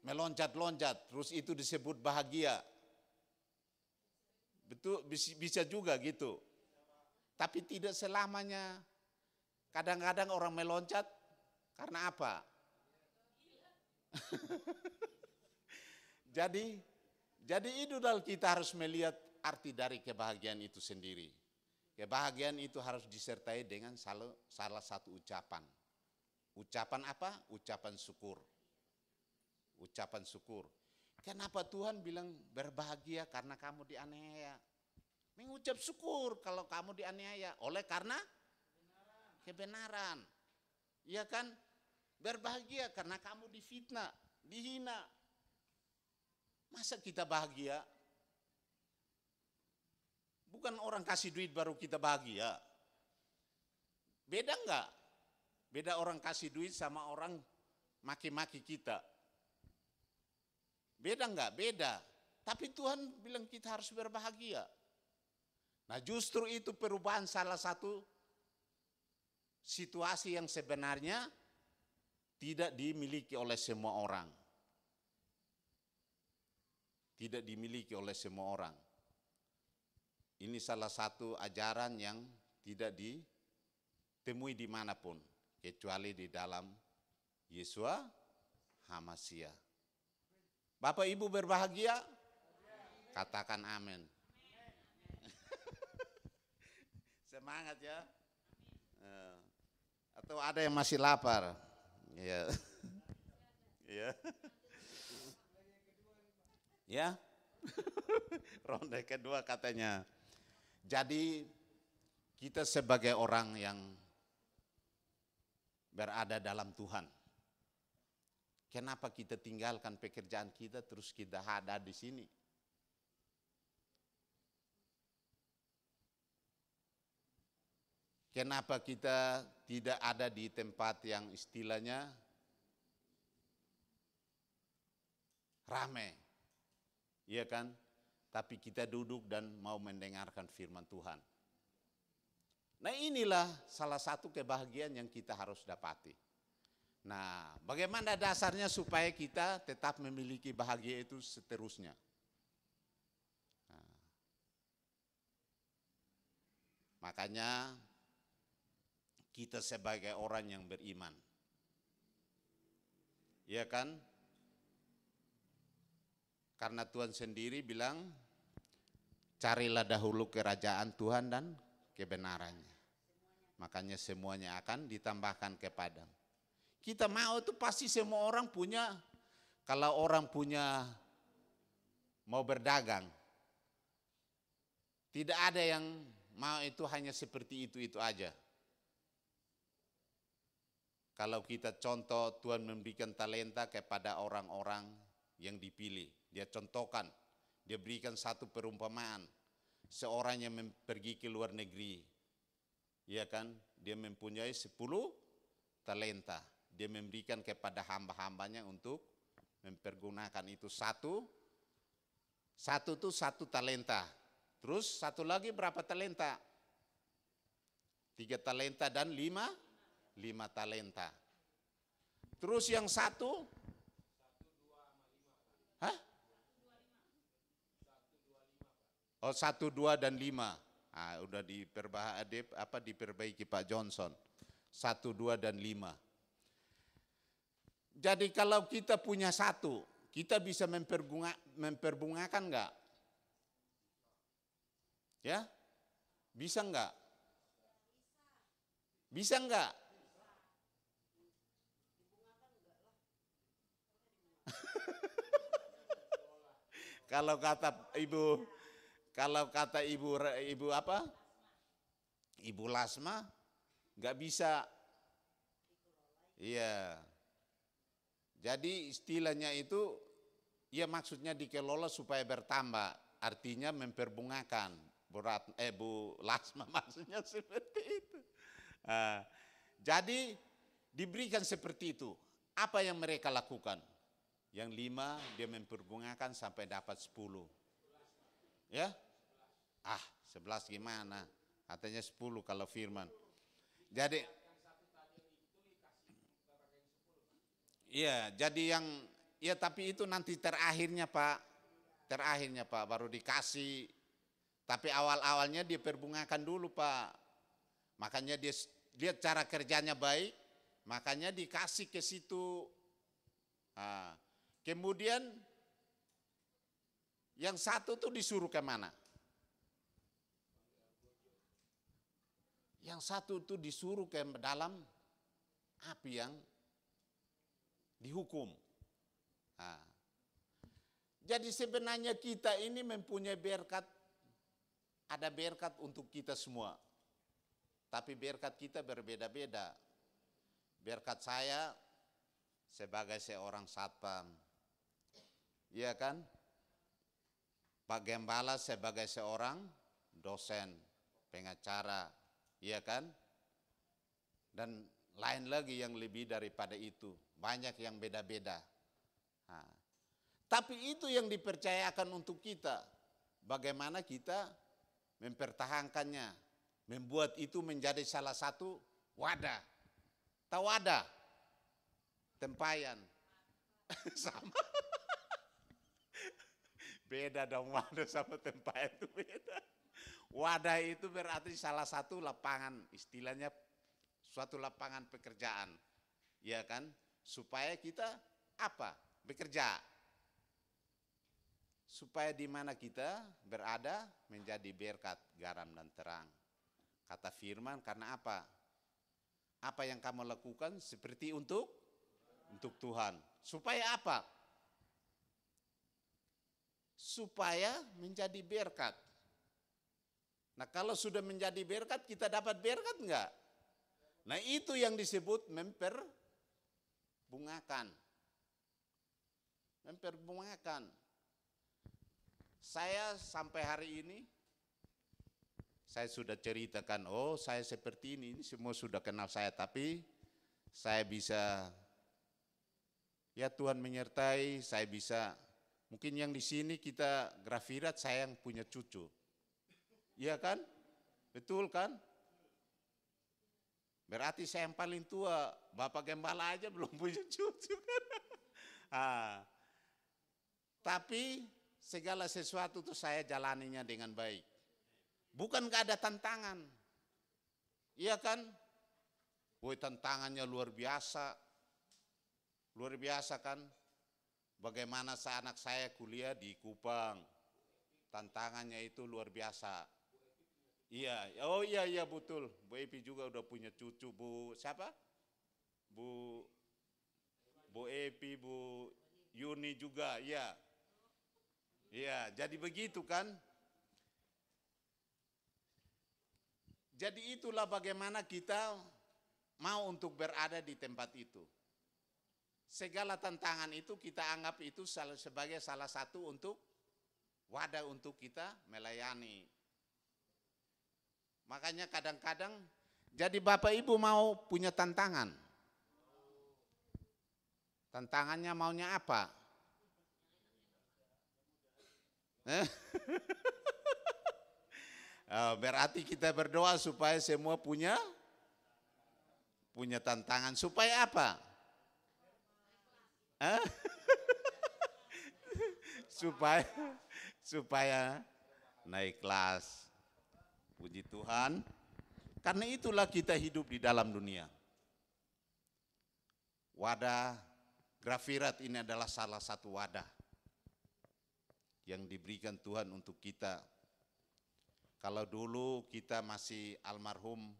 meloncat-loncat, terus itu disebut bahagia. Betul, bisa juga gitu. Tapi tidak selamanya. Kadang-kadang orang meloncat karena apa? Jadi itu kita harus melihat arti dari kebahagiaan itu sendiri. Kebahagiaan itu harus disertai dengan salah satu ucapan. Ucapan apa? Ucapan syukur. Ucapan syukur. Kenapa Tuhan bilang berbahagia karena kamu dianiaya? Mengucap syukur kalau kamu dianiaya. Oleh karena kebenaran. Iya kan? Berbahagia karena kamu difitnah, dihina. Masa kita bahagia? Bukan orang kasih duit baru kita bahagia. Beda enggak? Beda orang kasih duit sama orang maki-maki kita. Beda enggak? Beda. Tapi Tuhan bilang kita harus berbahagia. Nah justru itu perubahan salah satu situasi yang sebenarnya tidak dimiliki oleh semua orang. Tidak dimiliki oleh semua orang. Ini salah satu ajaran yang tidak ditemui dimanapun. Kecuali di dalam Yesua HaMasiah. Bapak Ibu berbahagia? Katakan amin. Semangat ya. Atau ada yang masih lapar? Ya. Ya. Ya. Ronde kedua katanya. Jadi kita sebagai orang yang berada dalam Tuhan. Kenapa kita tinggalkan pekerjaan kita terus kita ada di sini? Kenapa kita tidak ada di tempat yang istilahnya ramai? Iya kan? Tapi kita duduk dan mau mendengarkan firman Tuhan. Nah, inilah salah satu kebahagiaan yang kita harus dapati. Nah, bagaimana dasarnya supaya kita tetap memiliki bahagia itu seterusnya? Nah, makanya kita sebagai orang yang beriman, ya kan? Karena Tuhan sendiri bilang, carilah dahulu kerajaan Tuhan dan kebenarannya. Makanya semuanya akan ditambahkan kepadamu. Kita mau itu pasti semua orang punya, kalau orang punya mau berdagang, tidak ada yang mau itu hanya seperti itu aja. Kalau kita contoh, Tuhan memberikan talenta kepada orang-orang yang dipilih. Dia contohkan, dia berikan satu perumpamaan. Seorang yang pergi ke luar negeri, ya kan, dia mempunyai 10 talenta. Dia memberikan kepada hamba-hambanya untuk mempergunakan itu satu itu 1 talenta. Terus satu lagi berapa talenta? 3 talenta dan 5 talenta. Terus yang satu, hah? Oh, 1, 2 dan 5. Ah, udah diperbaiki Pak Johnson. 1, 2 dan 5. Jadi kalau kita punya 1, kita bisa memperbungakan enggak? Ya? Bisa enggak? Bisa enggak? Kalau kata ibu apa? Ibu Lasma enggak bisa. Iya. Jadi istilahnya itu, ya maksudnya dikelola supaya bertambah, artinya memperbungakan. Bu Lasma maksudnya seperti itu. Jadi diberikan seperti itu. Apa yang mereka lakukan? Yang 5 dia memperbungakan sampai dapat 10. Ya? 11 gimana? Katanya 10 kalau firman. Jadi iya, jadi tapi itu nanti terakhirnya Pak baru dikasih. Tapi awal-awalnya dia perbungakan dulu Pak. Makanya dia lihat cara kerjanya baik, makanya dikasih ke situ. Kemudian yang 1 tuh disuruh ke mana? Yang 1 tuh disuruh ke dalam api yang dihukum. Jadi sebenarnya kita ini mempunyai berkat, ada berkat untuk kita semua. Tapi berkat kita berbeda-beda. Berkat saya sebagai seorang satpam, iya kan? Pak Gembala sebagai seorang dosen, pengacara, iya kan? Dan lain lagi yang lebih daripada itu. Banyak yang beda-beda. Tapi itu yang dipercayakan untuk kita. Bagaimana kita mempertahankannya. Membuat itu menjadi salah satu wadah. Tahu wadah? Tempayan. Sama. Beda dong, wadah sama tempayan itu beda. Wadah itu berarti salah satu lapangan, istilahnya suatu lapangan pekerjaan. Ya kan? Supaya kita apa? Bekerja. Supaya di mana kita berada menjadi berkat, garam dan terang. Kata firman, karena apa? Apa yang kamu lakukan seperti untuk Tuhan. Supaya apa? Supaya menjadi berkat. Nah, kalau sudah menjadi berkat, kita dapat berkat enggak? Nah itu yang disebut memperbungakan. Memperbungakan. Saya sampai hari ini, saya sudah ceritakan, oh saya seperti ini semua sudah kenal saya, tapi saya bisa, ya Tuhan menyertai, saya bisa, mungkin yang di sini kita grafirat, saya yang punya cucu. Iya kan? Betul kan? Berarti saya yang paling tua, Bapak Gembala aja belum punya cucu kan? Tapi segala sesuatu itu saya jalaninya dengan baik. Bukan gak ada tantangan. Iya kan? Woi tantangannya luar biasa. Luar biasa kan? Bagaimana anak saya kuliah di Kupang. Tantangannya itu luar biasa. Iya, oh iya betul. Bu Epi juga udah punya cucu. Bu siapa? Bu Epi, Bu Yuni juga, iya. Iya, jadi begitu kan? Jadi itulah bagaimana kita mau untuk berada di tempat itu. Segala tantangan itu kita anggap itu sebagai salah satu untuk wadah untuk kita melayani. Makanya kadang-kadang, jadi Bapak Ibu mau punya tantangan. Tantangannya maunya apa? Berarti kita berdoa supaya semua punya tantangan. Supaya apa? supaya naik kelas. Puji Tuhan. Karena itulah kita hidup di dalam dunia. Wadah Grafirat ini adalah salah satu wadah yang diberikan Tuhan untuk kita. Kalau dulu kita masih almarhum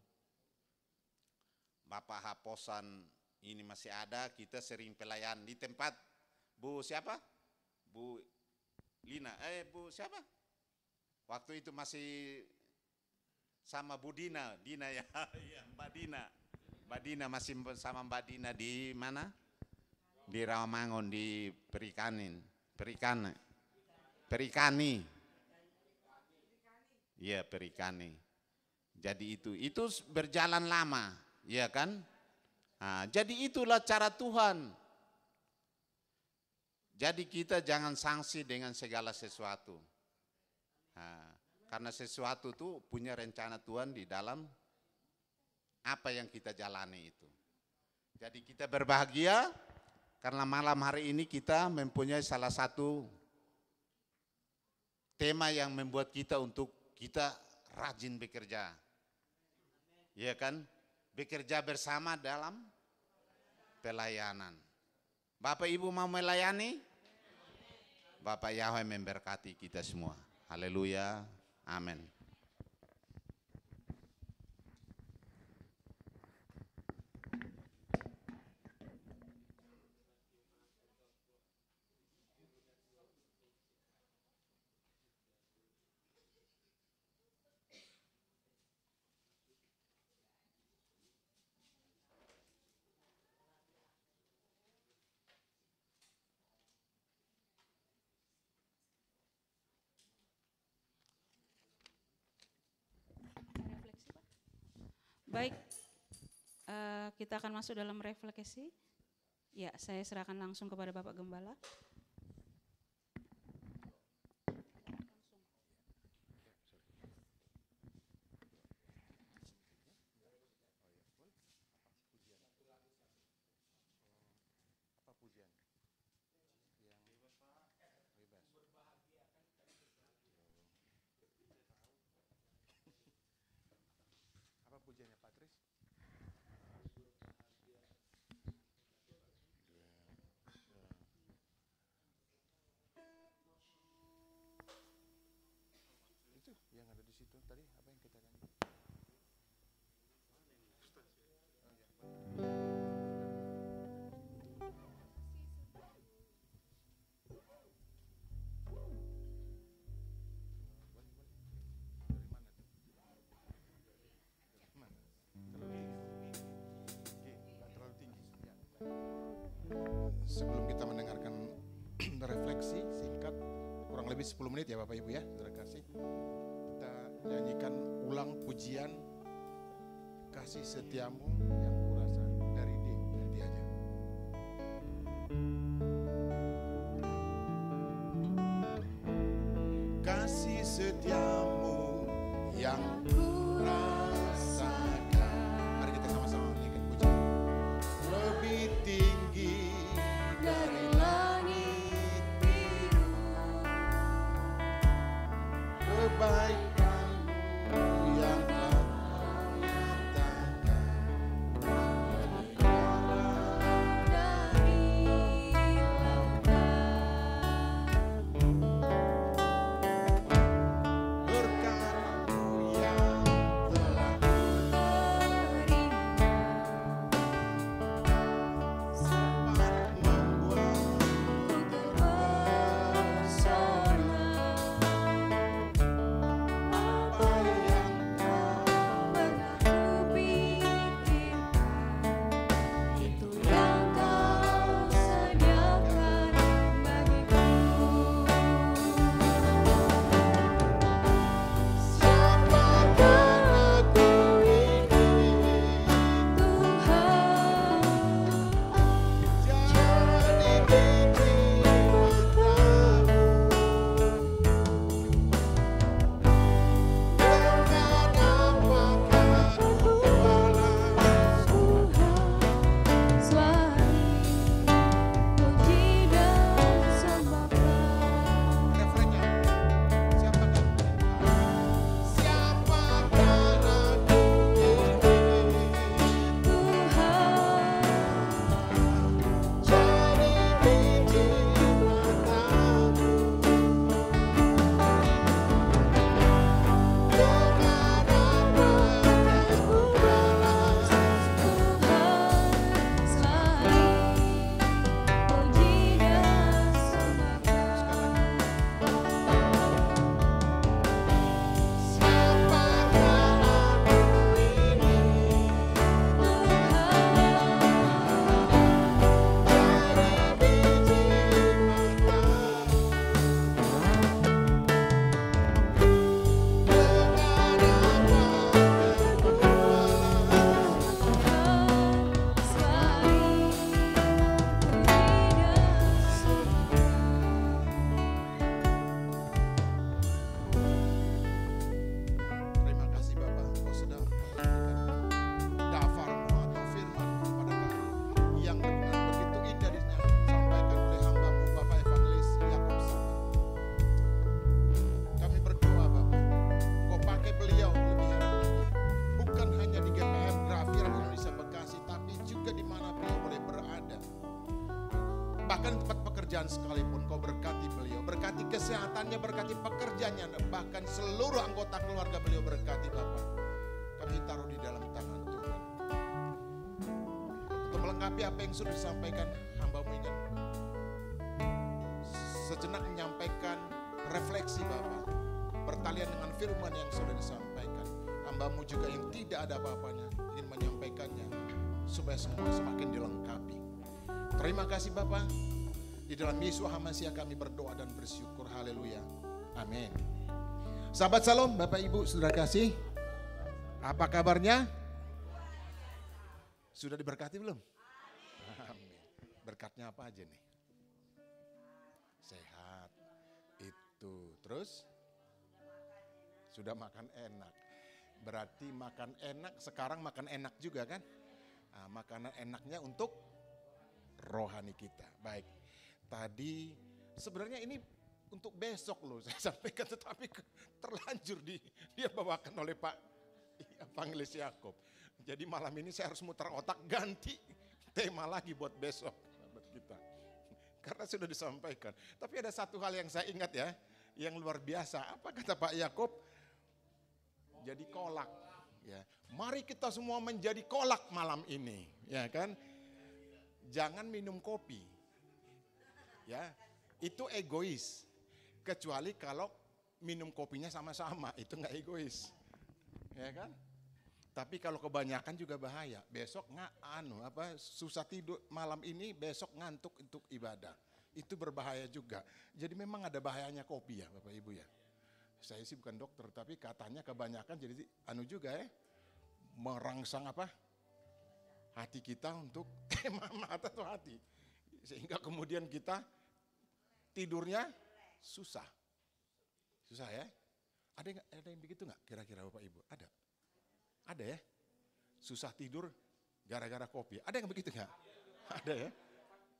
Bapak Haposan ini masih ada, kita sering pelayan di tempat Bu siapa? Bu Lina, Bu siapa? Waktu itu masih sama Bu Dina ya, Mbak Dina. Mbak Dina masih sama Mbak Dina di mana? Di Rawamangun, di Perikani. Iya, Perikani. Jadi itu berjalan lama, ya kan? Nah, jadi itulah cara Tuhan. Jadi kita jangan sanksi dengan segala sesuatu. Nah, karena sesuatu itu punya rencana Tuhan di dalam apa yang kita jalani itu. Jadi kita berbahagia karena malam hari ini kita mempunyai salah satu tema yang membuat kita untuk kita rajin bekerja. Ya kan? Bekerja bersama dalam pelayanan. Bapak Ibu mau melayani? Bapak Yahweh memberkati kita semua. Haleluya. Amin. Refleksi, Pak. Baik, kita akan masuk dalam refleksi. Ya, saya serahkan langsung kepada Bapak Gembala. Apa pujian? Apa pujiannya Patris? Itu yang ada di situ tadi apa yang kita nyanyi? Dari mana tuh? Dari mana? refleksi singkat kurang lebih 10 menit ya Bapak Ibu ya, saudara kasih. Kita nyanyikan ulang pujian Kasih Setiamu yang kurasa dari D. Nanti aja. Kasih setiamu yang kurasakan. Mari kita sama-sama nyanyikan pujian. Lebih tinggi dari langit biru, kebaikanmu yang telah kau nyatakan lebih dalam dari berkat-Mu yang telah sempat membuatku terpesona. Apa yang kau pernah kupikirkan, itu yang kau sediakan bagiku. siapakah aku ini, Tuhan, jadi biji matamu. Dengan apakah ku balas Tuhan, selalu puji dan sembahlah. refrennya? Siapakah aku ini, Tuhan, jadi biji matamu. Dengan apakah ku balas Tuhan, selalu puji dan sembahlah. siapakah aku ini, jadi biji matamu. Dengan apakah ku balas Terima kasih Bapak, Engkau sudah memberikan dafarmu atau firman kepada kami yang dengan begitu indah disampaikan oleh hamba-Mu Bapak Evangelis Yakob Sabat. Kami berdoa Bapak, Kau pakai beliau lebih hebat lagi. Bukan hanya di GPM Grafir Indonesia Bekasi, tapi juga di mana beliau boleh berada. Bahkan tempat pekerjaan sekalipun Kau berkati beliau, berkati kesehatannya, berkati pekerjaannya, bahkan seluruh anggota keluarga beliau berkati Bapak. Kami taruh di dalam tangan Tuhan. Untuk melengkapi apa yang sudah disampaikan, hamba-Mu ingin sejenak menyampaikan refleksi Bapak, bertalian dengan firman yang sudah disampaikan. Hamba-Mu juga yang tidak ada apa-apanya ingin menyampaikannya supaya semua semakin dilengkapi. Terima kasih Bapak. Di dalam Yesus HaMasiah kami berdoa dan bersyukur. Haleluya. Amin. Sahabat Salam, Bapak Ibu, Saudara kasih. Apa kabarnya? Sudah diberkati belum? Amin. Berkatnya apa aja nih? Sehat. Itu. Terus? Sudah makan enak. Berarti makan enak, sekarang makan enak juga kan? Nah, makanan enaknya untuk rohani kita. Baik. Tadi sebenarnya ini untuk besok loh saya sampaikan, tetapi terlanjur dia bawakan oleh Pak Evangelis Yakob. Jadi malam ini saya harus muter otak ganti tema lagi buat besok sahabat kita. Karena sudah disampaikan. Tapi ada satu hal yang saya ingat ya, yang luar biasa. Apa kata Pak Yakob? Jadi kolak. Ya, mari kita semua menjadi kolak malam ini, ya kan? Jangan minum kopi. Ya, itu egois. Kecuali kalau minum kopinya sama-sama, itu enggak egois. Ya kan? Tapi kalau kebanyakan juga bahaya. Besok susah tidur malam ini, besok ngantuk untuk ibadah. itu berbahaya juga. Jadi memang ada bahayanya kopi ya Bapak Ibu ya. Saya sih bukan dokter, tapi katanya kebanyakan jadi juga ya, merangsang apa? Hati kita untuk mata atau hati. Sehingga kemudian kita tidurnya susah. Susah ya. Ada yang begitu nggak kira-kira Bapak Ibu? Ada? Ada ya? Susah tidur gara-gara kopi. Ada yang begitu nggak? Ada ya?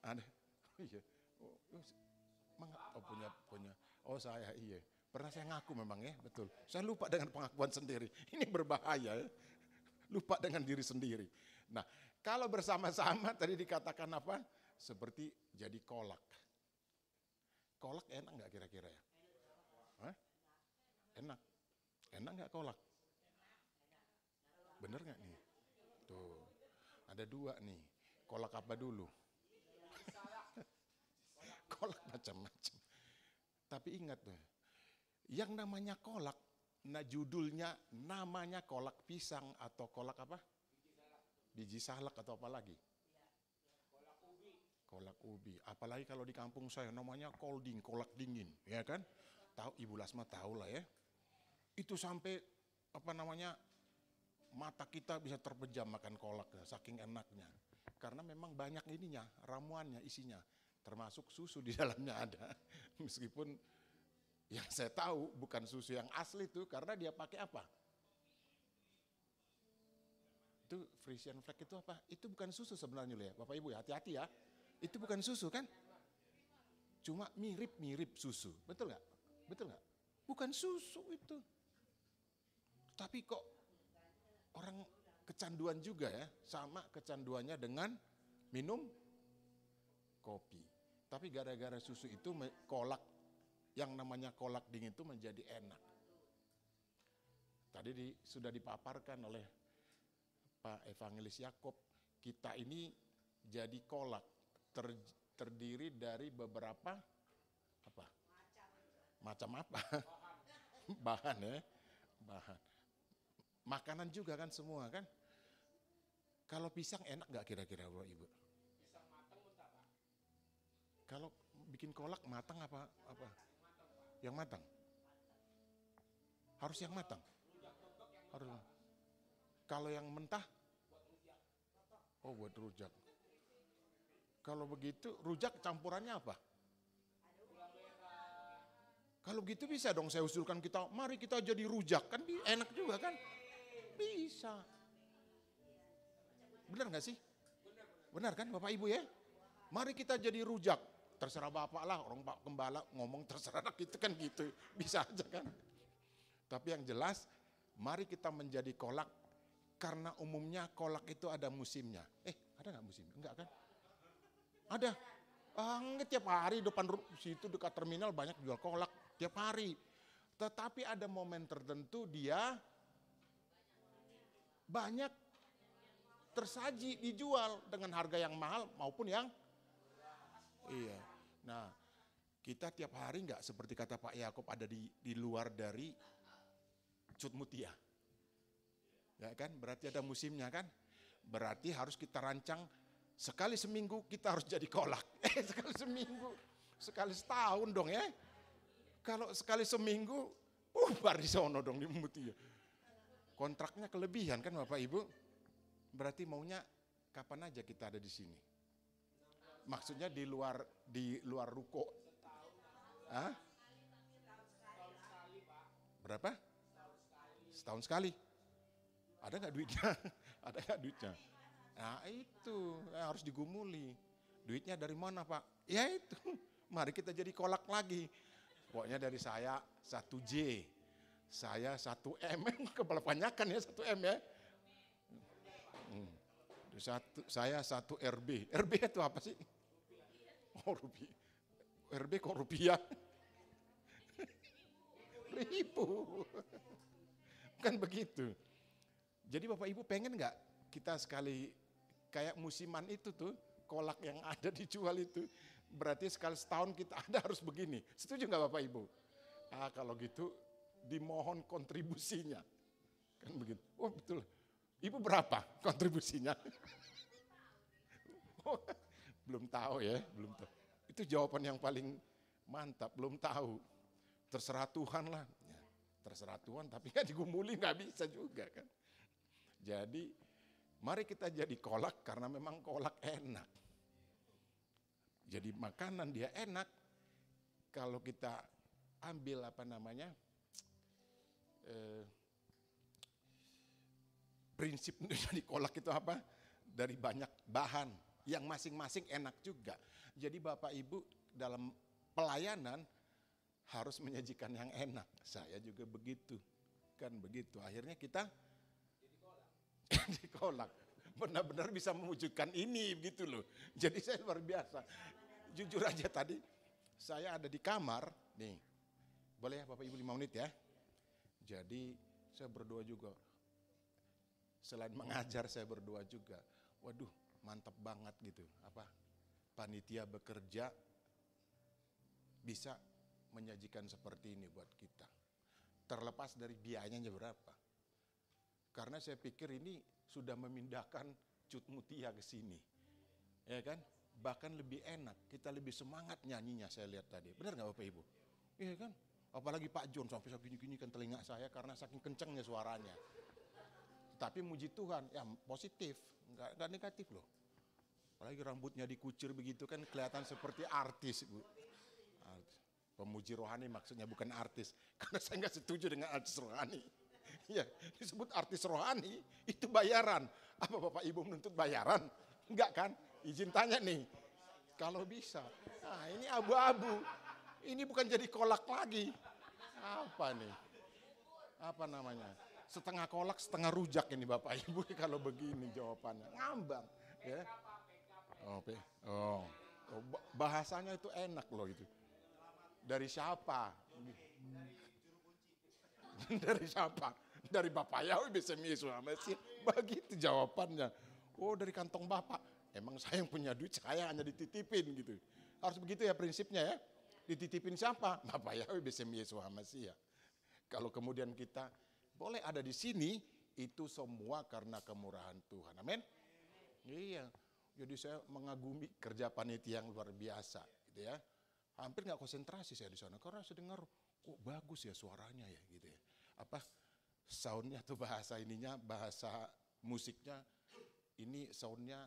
Ada. Oh iya. Punya. Oh saya iya. Pernah saya ngaku memang ya, betul. Saya lupa dengan pengakuan sendiri. Ini berbahaya ya. Lupa dengan diri sendiri. Nah, kalau bersama-sama tadi dikatakan apa? Seperti jadi kolak. Kolak enak nggak kira-kira ya? Hah? Enak. Enak nggak kolak? Bener nggak nih? Tuh, ada dua nih. Kolak apa dulu? Kolak macam-macam. Tapi ingat tuh, yang namanya kolak, nah judulnya namanya kolak pisang atau kolak apa? Biji salak atau apa lagi? Kolak ubi. Apalagi kalau di kampung saya namanya kolding, kolak dingin, ya kan? Tahu Ibu Lasma tahu lah ya. Itu sampai apa namanya? Mata kita bisa terpejam makan kolak, saking enaknya. Karena memang banyak ininya, ramuannya, isinya. Termasuk susu di dalamnya ada. Meskipun yang saya tahu bukan susu yang asli itu, karena dia pakai apa? Itu Frisian flag itu apa? Itu bukan susu sebenarnya loh ya, Bapak Ibu ya, hati-hati ya. Itu bukan susu kan? Cuma mirip-mirip susu, betul nggak? Betul nggak? Bukan susu itu. Tapi kok orang kecanduan juga ya, sama kecanduannya dengan minum kopi. Tapi gara-gara susu itu kolak, yang namanya kolak dingin itu menjadi enak. Tadi sudah dipaparkan oleh Pak Evangelis Yakob, kita ini jadi kolak, terdiri dari beberapa apa? Macam apa? Bahan ya, bahan. Makanan juga kan semua kan. Kalau pisang enak nggak kira-kira Bapak Ibu? Pisang matang mentah Pak. Kalau bikin kolak matang apa? Yang matang? Harus yang matang? Harus. Kalau yang mentah? Oh buat rujak. Kalau begitu rujak campurannya apa? Kalau begitu bisa dong saya usulkan kita, mari kita jadi rujak, kan enak juga kan? Bisa. Benar nggak sih? Benar kan Bapak Ibu ya? Mari kita jadi rujak. Terserah Bapak lah, orang Pak Gembala ngomong terserah kita kan gitu. Bisa aja kan? Tapi yang jelas, mari kita menjadi kolak. Karena umumnya kolak itu ada musimnya. Ada nggak musimnya? Enggak kan? Ada. Tiap hari depan situ dekat terminal banyak jual kolak. Tiap hari. Tetapi ada momen tertentu dia banyak tersaji dijual dengan harga yang mahal maupun yang iya. Nah, kita tiap hari enggak seperti kata Pak Yakob ada di luar dari cut mutia. Ya kan? Berarti ada musimnya kan? Berarti harus kita rancang sekali seminggu kita harus jadi kolak. Sekali seminggu. Sekali setahun dong ya. Kalau sekali seminggu bubar di sono dong di mutia. Kontraknya kelebihan kan Bapak Ibu? Berarti maunya kapan aja kita ada di sini? Maksudnya di luar ruko. Hah? Berapa? Setahun sekali. Ada nggak duitnya? Ada nggak duitnya? Nah itu harus digumuli. Duitnya dari mana Pak? Ya itu. Mari kita jadi kolak lagi. Pokoknya dari saya 1J. Saya 1M, kebanyakan ya 1M ya. Saya 1 RB. RB itu apa sih? Oh rupiah. RB kok rupiah? Ribu. Kan begitu. Jadi Bapak Ibu pengen nggak kita sekali kayak musiman itu tuh, kolak yang ada dijual itu. Berarti sekali setahun kita ada harus begini. Setuju nggak Bapak Ibu? Kalau gitu dimohon kontribusinya. Kan begitu. Oh betul. Ibu berapa kontribusinya? Oh, belum tahu ya, belum tahu. Itu jawaban yang paling mantap, belum tahu. Terserah Tuhan lah. Ya, terserah Tuhan, tapi nggak digumuli nggak bisa juga kan. Jadi mari kita jadi kolak karena memang kolak enak. Jadi makanan dia enak. Kalau kita ambil prinsip jadi kolak itu apa? Dari banyak bahan yang masing-masing enak juga. Jadi Bapak Ibu dalam pelayanan harus menyajikan yang enak. Saya juga begitu. Kan begitu. Akhirnya kita jadi kolak. Benar-benar bisa mewujudkan ini gitu loh. Jadi saya luar biasa. Jujur aja tadi saya ada di kamar nih. Boleh ya Bapak Ibu 5 menit ya. Jadi saya berdoa juga. Selain mengajar saya berdoa juga. Waduh, mantap banget gitu. Panitia bekerja bisa menyajikan seperti ini buat kita. Terlepas dari biayanya berapa. Karena saya pikir ini sudah memindahkan Cut Mutia ke sini. Ya kan? Bahkan lebih enak, kita lebih semangat nyanyinya saya lihat tadi. Benar nggak Bapak Ibu? Iya kan? Apalagi Pak John sampai segini-gini kan telinga saya karena saking kencengnya suaranya. Tapi muji Tuhan, ya positif, nggak negatif loh. Apalagi rambutnya dikucir begitu kan kelihatan seperti artis, Bu. Pemuji rohani maksudnya bukan artis. Karena saya nggak setuju dengan artis rohani. Ya, disebut artis rohani itu bayaran. Apa Bapak Ibu menuntut bayaran? Enggak kan? Izin tanya nih. Kalau bisa. Nah, ini abu-abu. Ini bukan jadi kolak lagi. Apa nih? Apa namanya? Setengah kolak, setengah rujak ini Bapak Ibu kalau begini jawabannya. Ngambang, ya. Bahasanya itu enak loh itu. Dari siapa? Dari siapa? Dari Bapak Yahweh bisa Yesus. Begitu jawabannya. Oh, dari kantong Bapak. Emang saya yang punya duit, saya hanya dititipin gitu. Harus begitu ya prinsipnya ya. Dititipin siapa? Bapak Yahweh bisa Yesus Masih. Kalau kemudian kita boleh ada di sini, itu semua karena kemurahan Tuhan. Amin. Iya. Jadi saya mengagumi kerja panitia yang luar biasa gitu ya. Hampir nggak konsentrasi saya di sana karena saya dengar kok bagus ya suaranya ya gitu ya. Soundnya tuh bahasa musiknya ini soundnya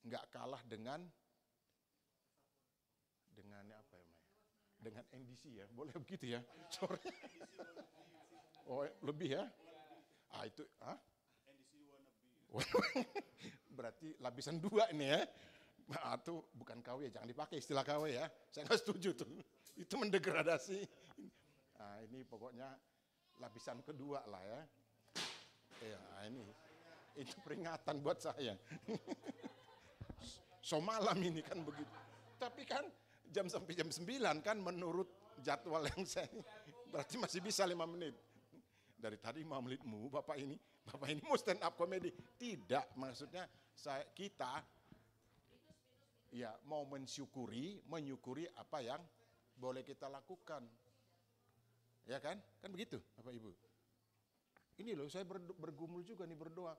nggak kalah dengan apa ya? Dengan NDC ya, boleh begitu ya? Sorry. Oh lebih ya? Itu berarti lapisan 2 ini ya. Itu bukan KW, jangan dipakai istilah KW ya. Saya nggak setuju tuh. Itu mendegradasi. Nah, ini pokoknya lapisan kedua lah ya. Ya, ini itu peringatan buat saya. So malam ini kan begitu. Tapi kan jam sampai jam 9 kan menurut jadwal yang saya. Berarti masih bisa 5 menit. Dari tadi 5 menitmu Bapak ini mau stand up comedy. Tidak, maksudnya kita ya mau menyukuri apa yang boleh kita lakukan. Ya kan? Kan begitu Bapak Ibu. Ini loh saya bergumul juga nih berdoa.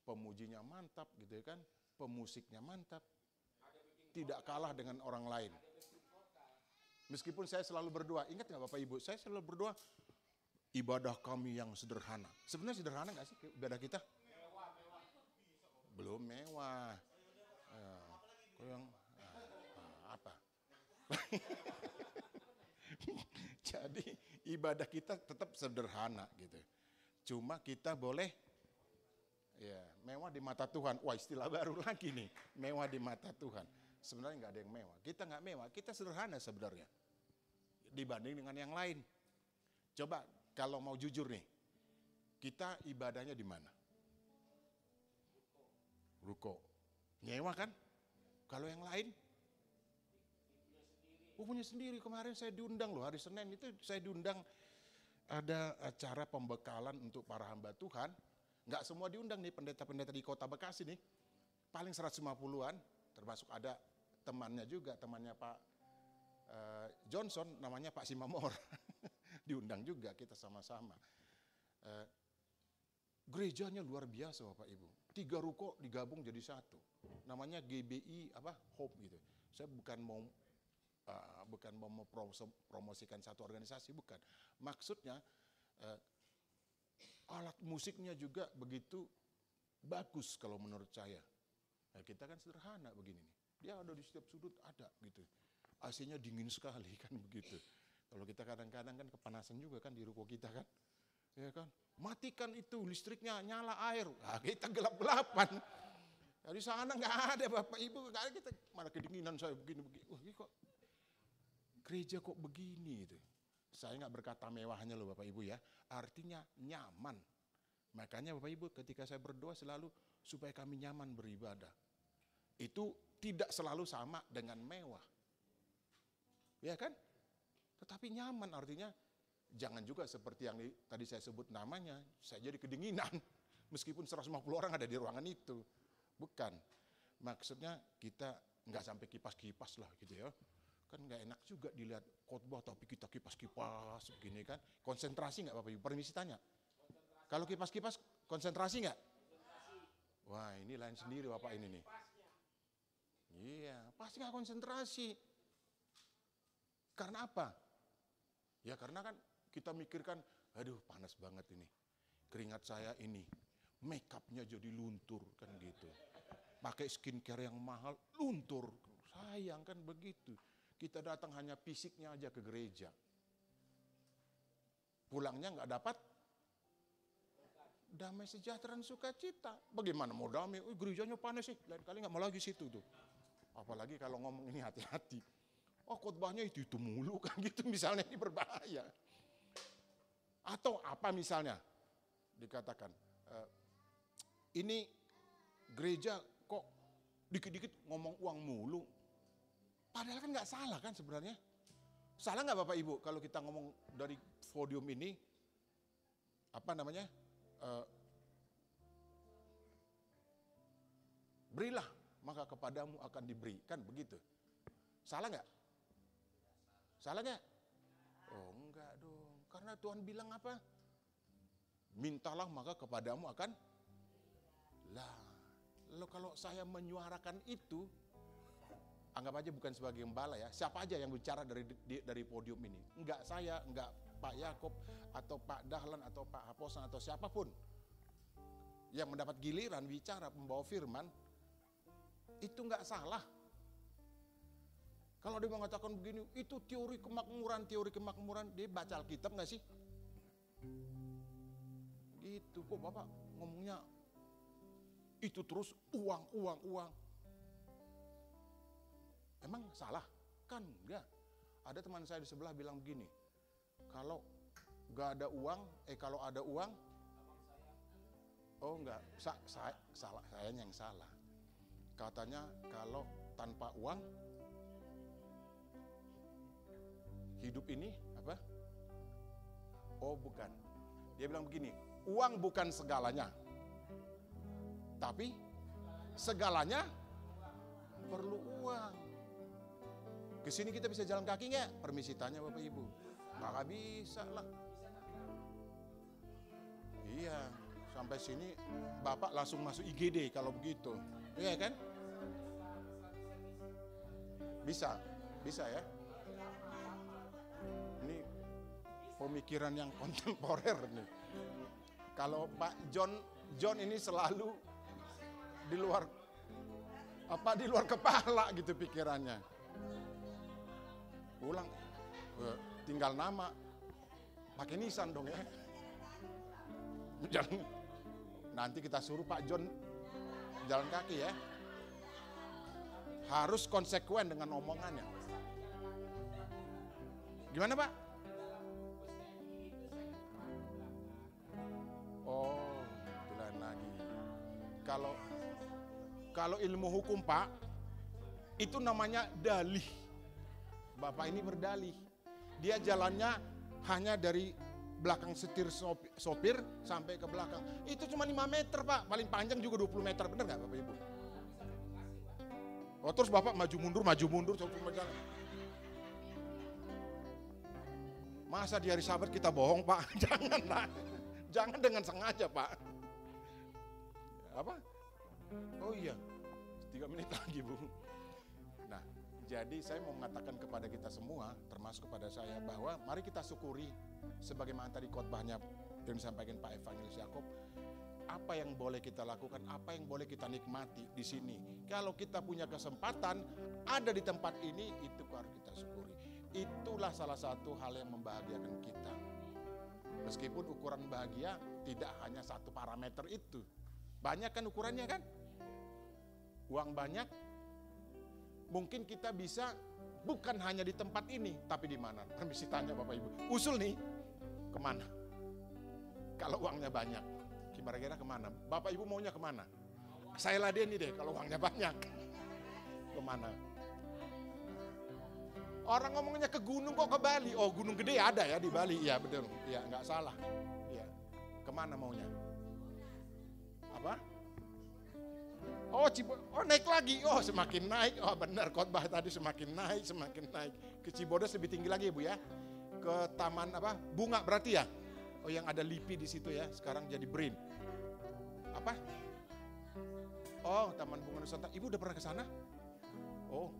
Pemujinya mantap gitu ya kan. Pemusiknya mantap. Tidak kalah dengan orang lain. Meskipun saya selalu berdoa. Ingat gak Bapak Ibu? Saya selalu berdoa. Ibadah kami yang sederhana. Sebenarnya sederhana gak sih ibadah kita? Belum mewah. Yang apa? Jadi ibadah kita tetap sederhana gitu. Cuma kita boleh ya mewah di mata Tuhan. Wah istilah baru lagi nih, mewah di mata Tuhan. Sebenarnya nggak ada yang mewah. Kita nggak mewah, kita sederhana sebenarnya dibanding dengan yang lain. Coba kalau mau jujur nih, kita ibadahnya di mana? Ruko. Nyewa kan? Kalau yang lain? Punya sendiri. Kemarin saya diundang loh, hari Senin itu saya diundang ada acara pembekalan untuk para hamba Tuhan. Nggak semua diundang nih pendeta-pendeta di kota Bekasi nih. Paling 150-an, termasuk ada temannya juga, temannya Pak Johnson, namanya Pak Simamor. Diundang juga kita sama-sama. Gerejanya luar biasa Bapak Ibu. 3 ruko digabung jadi 1. Namanya GBI Hope gitu. Saya bukan mau promosikan satu organisasi, bukan. Maksudnya alat musiknya juga begitu bagus kalau menurut saya. Nah, kita kan sederhana begini nih. Dia ada di setiap sudut ada gitu. AC-nya dingin sekali kan begitu. Kalau kita kadang-kadang kan kepanasan juga kan di ruko kita kan. Ya kan? Matikan itu listriknya, nyala air. Nah, kita gelap-gelapan. Di sana nggak ada Bapak Ibu, kita malah kedinginan saya begini-begini. Wah, ini kok gereja kok begini itu. Saya nggak berkata mewahnya loh Bapak Ibu ya, artinya nyaman. Makanya Bapak Ibu ketika saya berdoa selalu supaya kami nyaman beribadah. Itu tidak selalu sama dengan mewah. Ya kan? Tetapi nyaman artinya jangan juga seperti yang tadi saya sebut namanya, saya jadi kedinginan. Meskipun 150 orang ada di ruangan itu. Bukan, maksudnya kita nggak sampai kipas-kipas lah gitu ya. Kan nggak enak juga dilihat khotbah tapi kita kipas-kipas begini kan. Konsentrasi nggak Bapak Ibu? Permisi tanya. Kalau kipas-kipas konsentrasi nggak? Wah ini lain sendiri Bapak ini nih. Iya, pasti nggak konsentrasi. Karena apa? Ya karena kan kita mikirkan, aduh panas banget ini. Keringat saya ini, make up-nya jadi luntur kan gitu. Pakai skincare yang mahal, luntur. Sayang kan begitu. Kita datang hanya fisiknya aja ke gereja. Pulangnya nggak dapat damai sejahtera dan sukacita. Bagaimana mau damai? Gerejanya panas sih, lain kali nggak mau lagi situ tuh. Apalagi kalau ngomong ini hati-hati. Oh khotbahnya itu mulu kan gitu, misalnya ini berbahaya. Atau apa misalnya dikatakan, ini gereja kok dikit-dikit ngomong uang mulu. Padahal kan nggak salah kan sebenarnya. Salah nggak Bapak Ibu kalau kita ngomong dari podium ini, apa namanya, berilah maka kepadamu akan diberi, kan begitu. Salah nggak? Salah nggak? Oh enggak dong, karena Tuhan bilang apa? Mintalah maka kepadamu akan. Lah, lalu kalau saya menyuarakan itu, anggap aja bukan sebagai gembala ya, siapa aja yang bicara dari podium ini. Enggak saya, enggak Pak Yakob, atau Pak Dahlan, atau Pak Haposan, atau siapapun yang mendapat giliran bicara pembawa firman, itu enggak salah. Kalau dia mengatakan begini, itu teori kemakmuran, dia baca Alkitab enggak sih? Gitu, kok Bapak ngomongnya itu terus uang. Emang salah? Kan enggak. Ada teman saya di sebelah bilang begini, kalau enggak ada uang, kalau ada uang, oh enggak, salah, sayanya yang salah. Katanya kalau tanpa uang, hidup ini apa? Oh bukan. Dia bilang begini, uang bukan segalanya. Tapi segalanya perlu uang. Kesini kita bisa jalan kaki nggak? Permisi tanya Bapak Ibu. Nggak bisa lah. Iya, sampai sini Bapak langsung masuk IGD kalau begitu. Iya kan? Bisa ya. Ini pemikiran yang kontemporer nih. Kalau Pak John ini selalu di luar kepala gitu pikirannya. Pulang tinggal nama pakai nisan dong ya. Jangan, nanti kita suruh Pak John jalan kaki ya. Harus konsekuen dengan omongannya. Gimana Pak? Oh, lain lagi. Kalau ilmu hukum Pak, itu namanya dalih. Bapak ini berdalih. Dia jalannya hanya dari belakang setir sopir sampai ke belakang. Itu cuma 5 meter Pak, paling panjang juga 20 meter, benar nggak Bapak Ibu? Oh terus Bapak maju mundur, cuma jalan. Masa di hari Sabat kita bohong Pak? Janganlah, jangan dengan sengaja Pak. Apa? Oh iya, 3 menit lagi Bu. Nah, Jadi saya mau mengatakan kepada kita semua, termasuk kepada saya, bahwa mari kita syukuri sebagaimana tadi khotbahnya yang disampaikan Pak Evangelis Yakob, apa yang boleh kita lakukan, apa yang boleh kita nikmati di sini. Kalau kita punya kesempatan ada di tempat ini, itu harus kita syukuri. Itulah salah satu hal yang membahagiakan kita. Meskipun ukuran bahagia tidak hanya satu parameter itu. Banyak kan ukurannya kan? Uang banyak, mungkin kita bisa bukan hanya di tempat ini, tapi di mana? Permisi tanya Bapak Ibu, usul nih, kemana? Kalau uangnya banyak, kira-kira kemana? Bapak Ibu maunya kemana? Saya ladeni deh, kalau uangnya banyak, kemana? Orang ngomongnya ke gunung kok ke Bali? Oh, gunung gede ada ya di Bali, ya betul, ya nggak salah. Ya, kemana maunya? Apa? Oh, naik lagi. Oh, semakin naik. Oh, benar khotbah tadi, semakin naik, semakin naik. Ke Cibodas lebih tinggi lagi, Bu ya. Ke taman apa? Bunga berarti ya? Oh, yang ada LIPI di situ ya. Sekarang jadi BRIN. Apa? Oh, Taman Bunga Nusantara. Ibu udah pernah ke sana? Oh.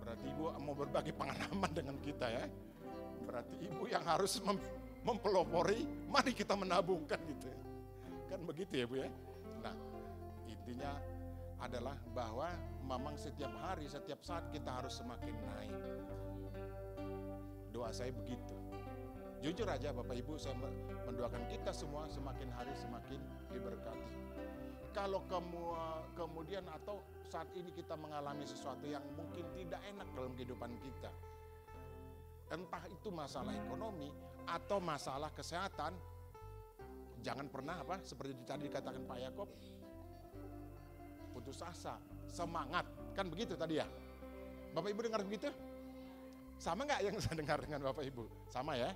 Berarti Ibu mau berbagi pengalaman dengan kita ya. Berarti Ibu yang harus mempelopori, mari kita menabungkan gitu ya. Kan begitu ya Bu ya. Nah, intinya adalah bahwa memang setiap hari, setiap saat kita harus semakin naik. Doa saya begitu. Jujur aja Bapak Ibu, saya mendoakan kita semua semakin hari semakin diberkati. Kalau kemudian atau saat ini kita mengalami sesuatu yang mungkin tidak enak dalam kehidupan kita, entah itu masalah ekonomi atau masalah kesehatan, jangan pernah apa seperti tadi dikatakan Pak Yakob, putus asa, semangat, kan begitu tadi ya? Bapak Ibu dengar begitu? Sama nggak yang saya dengar dengan Bapak Ibu? Sama ya?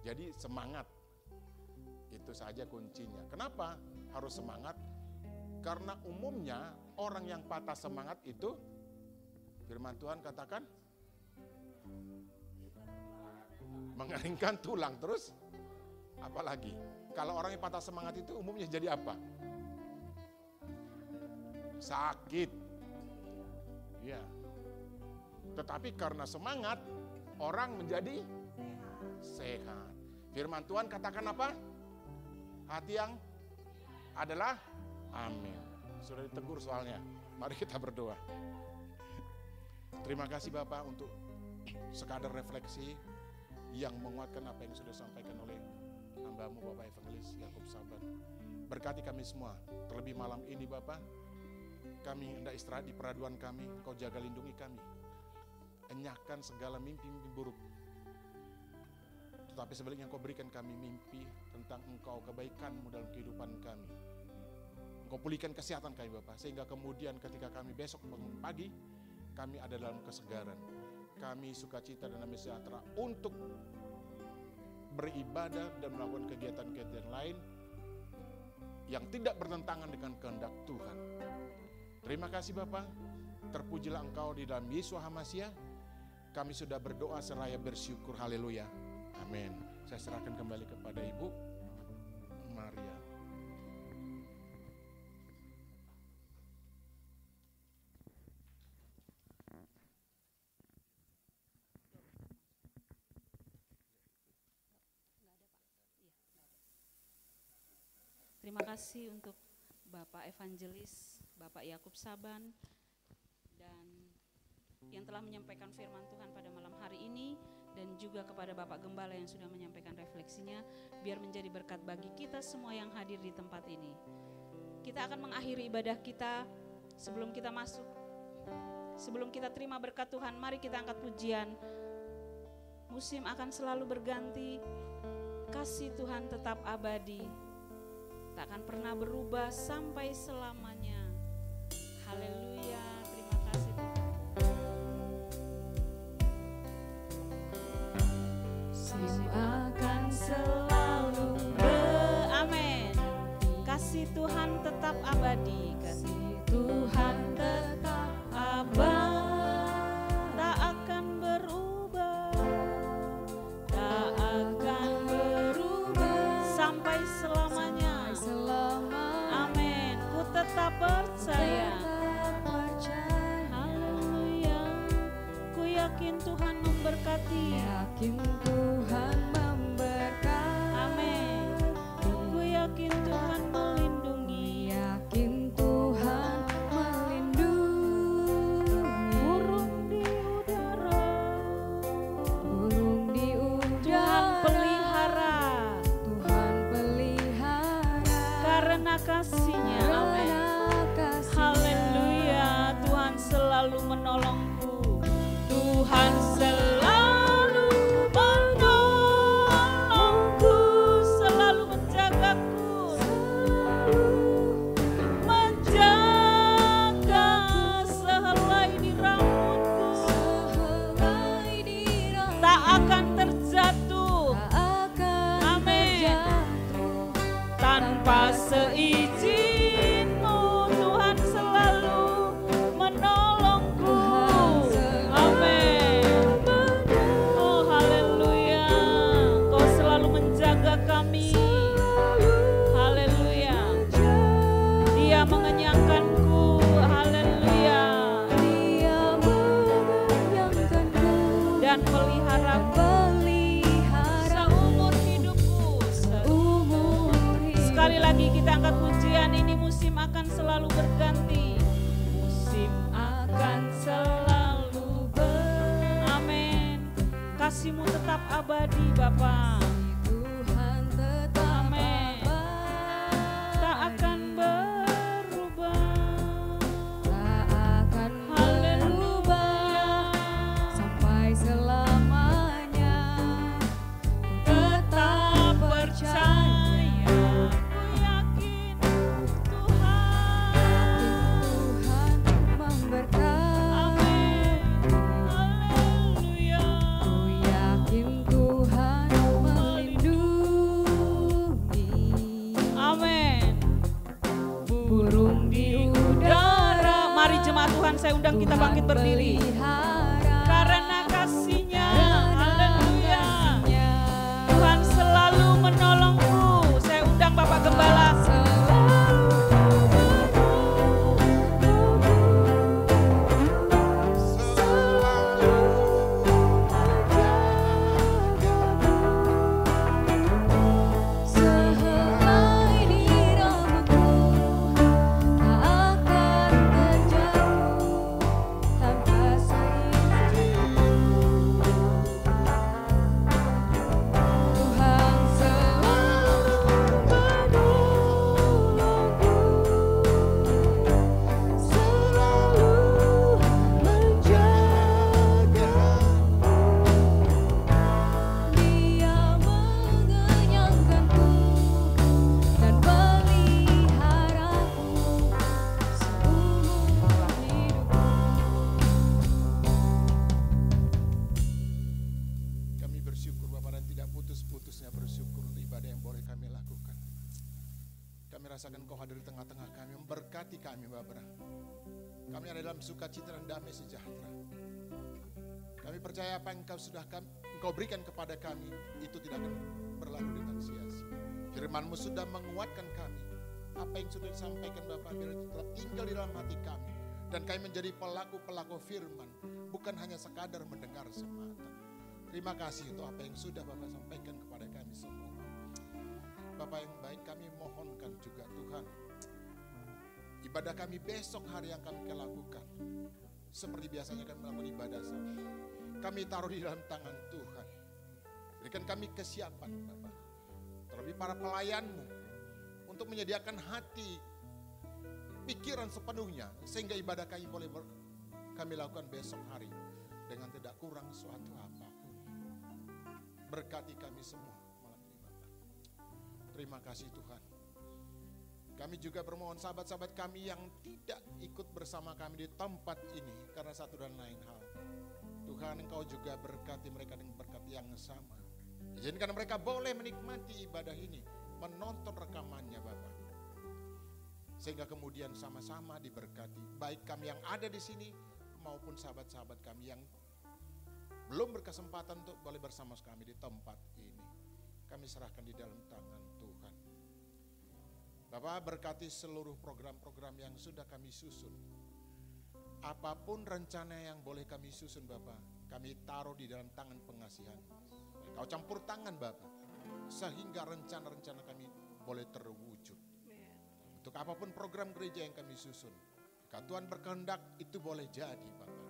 Jadi semangat, itu saja kuncinya. Kenapa harus semangat? Karena umumnya orang yang patah semangat itu, firman Tuhan katakan, mengeringkan tulang. Terus apalagi? Kalau orang yang patah semangat itu umumnya jadi apa? Sakit. Ya. Tetapi karena semangat, orang menjadi sehat. Firman Tuhan katakan apa? Hati yang adalah amin. Sudah ditegur soalnya. Mari kita berdoa. Terima kasih Bapak untuk sekadar refleksi yang menguatkan apa yang sudah disampaikan oleh hamba-Mu Bapak Evangelis Yakob Saban. Berkati kami semua. Terlebih malam ini Bapak, kami hendak istirahat di peraduan kami. Kau jaga lindungi kami. Enyahkan segala mimpi-mimpi buruk. Tetapi sebaliknya Engkau berikan kami mimpi tentang Engkau, kebaikan-Mu dalam kehidupan kami. Engkau pulihkan kesehatan kami Bapak, sehingga kemudian ketika kami besok bangun pagi, kami ada dalam kesegaran. Kami sukacita dan damai sejahtera untuk beribadah dan melakukan kegiatan-kegiatan lain yang tidak bertentangan dengan kehendak Tuhan. Terima kasih Bapak, terpujilah Engkau di dalam Yesus Hamasiah. Kami sudah berdoa seraya bersyukur, haleluya. Amin. Saya serahkan kembali kepada Ibu Maria. Terima kasih untuk Bapak Evangelis, Bapak Yakob Saban, dan yang telah menyampaikan firman Tuhan pada malam hari ini, dan juga kepada Bapak Gembala yang sudah menyampaikan refleksinya, biar menjadi berkat bagi kita semua yang hadir di tempat ini. Kita akan mengakhiri ibadah kita sebelum kita masuk, sebelum kita terima berkat Tuhan, mari kita angkat pujian. Musim akan selalu berganti, kasih Tuhan tetap abadi, tak akan pernah berubah sampai selamanya. Haleluya, terima kasih Tuhan. Musim akan selalu amin. Kasih Tuhan tetap abadi, kasih Tuhan tetap abadi, tak akan berubah, tak akan berubah sampai selamanya. Amin. Ku tetap percaya. Haleluya. yakin Tuhan memberkati. Yakin Tuhan memberkati. Amin. Ku yakin Tuhan melindungi. Yakin Tuhan melindungi. Burung di udara, Burung di Tuhan udara. pelihara. Tuhan pelihara. Karena kasih-Nya. Amin. Karena kasih-Nya. Haleluya. Tuhan selalu menolongku. Tuhan selalu menolongku, selalu menjagaku, menjaga sehelai di rambutku, Sehelai di rambut tak akan terjatuh tak akan Amin. terjatuh. tanpa seizin-Mu. Tuhan selalu menolongku. Amin. Oh haleluya. Kau selalu menjaga kami. Haleluya. Dia mengenyangkanku. Haleluya. Dia mengenyangkanku Dan peliharaku pelihara seumur hidupku. seumur hidup. Sekali lagi kita angkat pujian ini. Musim akan selalu berganti. Musim akan selalu Amin. Kasih-Mu tetap abadi Bapa. Tuhan tetap Amin. abadi, Tak akan berubah. tak akan berubah sampai selamanya. Tetap percaya. Ku yakin Tuhan. Tuhan memberkati. Amin. Haleluya. Ku yakin Tuhan melindungi. Amin. Burung di udara. Mari jemaat Tuhan, saya undang kita bangkit berdiri. Karena kasih-Nya. Haleluya. Tuhan selalu menolongku. Saya undang Bapak Gembala. Sehelai di rambutku tak akan terjatuh tanpa seizin. Tuhan selalu menolongku, selalu menjagaku. Dia mengenyangkanku dan peliharaku seumur hidupku. Kami bersyukur Bapak dan tidak putus-putusnya bersyukur untuk ibadah yang boleh kami lakukan. Kami rasakan Kau hadir di tengah-tengah kami, memberkati kami Bapak. Kami ada dalam sukacita dan damai sejahtera. Kami percaya apa yang Engkau berikan kepada kami itu tidak akan berlalu dengan sia-sia. Firman-Mu sudah menguatkan kami. Apa yang sudah disampaikan Bapak biar itu tetap tinggal di dalam hati kami. Dan kami menjadi pelaku-pelaku firman, bukan hanya sekadar mendengar semata. Terima kasih untuk apa yang sudah Bapak sampaikan kepada kami semua. Bapak yang baik, kami mohonkan juga Tuhan, ibadah kami besok hari yang kami lakukan seperti biasanya kami melakukan ibadah sama. Kami taruh di dalam tangan Tuhan. Berikan kami kesiapan Bapak, terlebih para pelayan-Mu untuk menyediakan hati, pikiran sepenuhnya sehingga ibadah kami boleh kami lakukan besok hari dengan tidak kurang suatu apapun. Berkati kami semua malam ini Bapak. Terima kasih Tuhan. Kami juga bermohon sahabat-sahabat kami yang tidak ikut bersama kami di tempat ini karena satu dan lain hal. Tuhan, Engkau juga berkati mereka dengan berkat yang sama. Izinkan mereka boleh menikmati ibadah ini, menonton rekamannya Bapak. Sehingga kemudian sama-sama diberkati, baik kami yang ada di sini maupun sahabat-sahabat kami yang belum berkesempatan untuk boleh bersama kami di tempat ini. Kami serahkan di dalam tangan Tuhan. Bapak, berkati seluruh program-program yang sudah kami susun. Apapun rencana yang boleh kami susun Bapak, kami taruh di dalam tangan pengasihan. Kau campur tangan Bapa, sehingga rencana-rencana kami boleh terwujud. Untuk apapun program gereja yang kami susun, jika Tuhan berkehendak itu boleh jadi Bapa.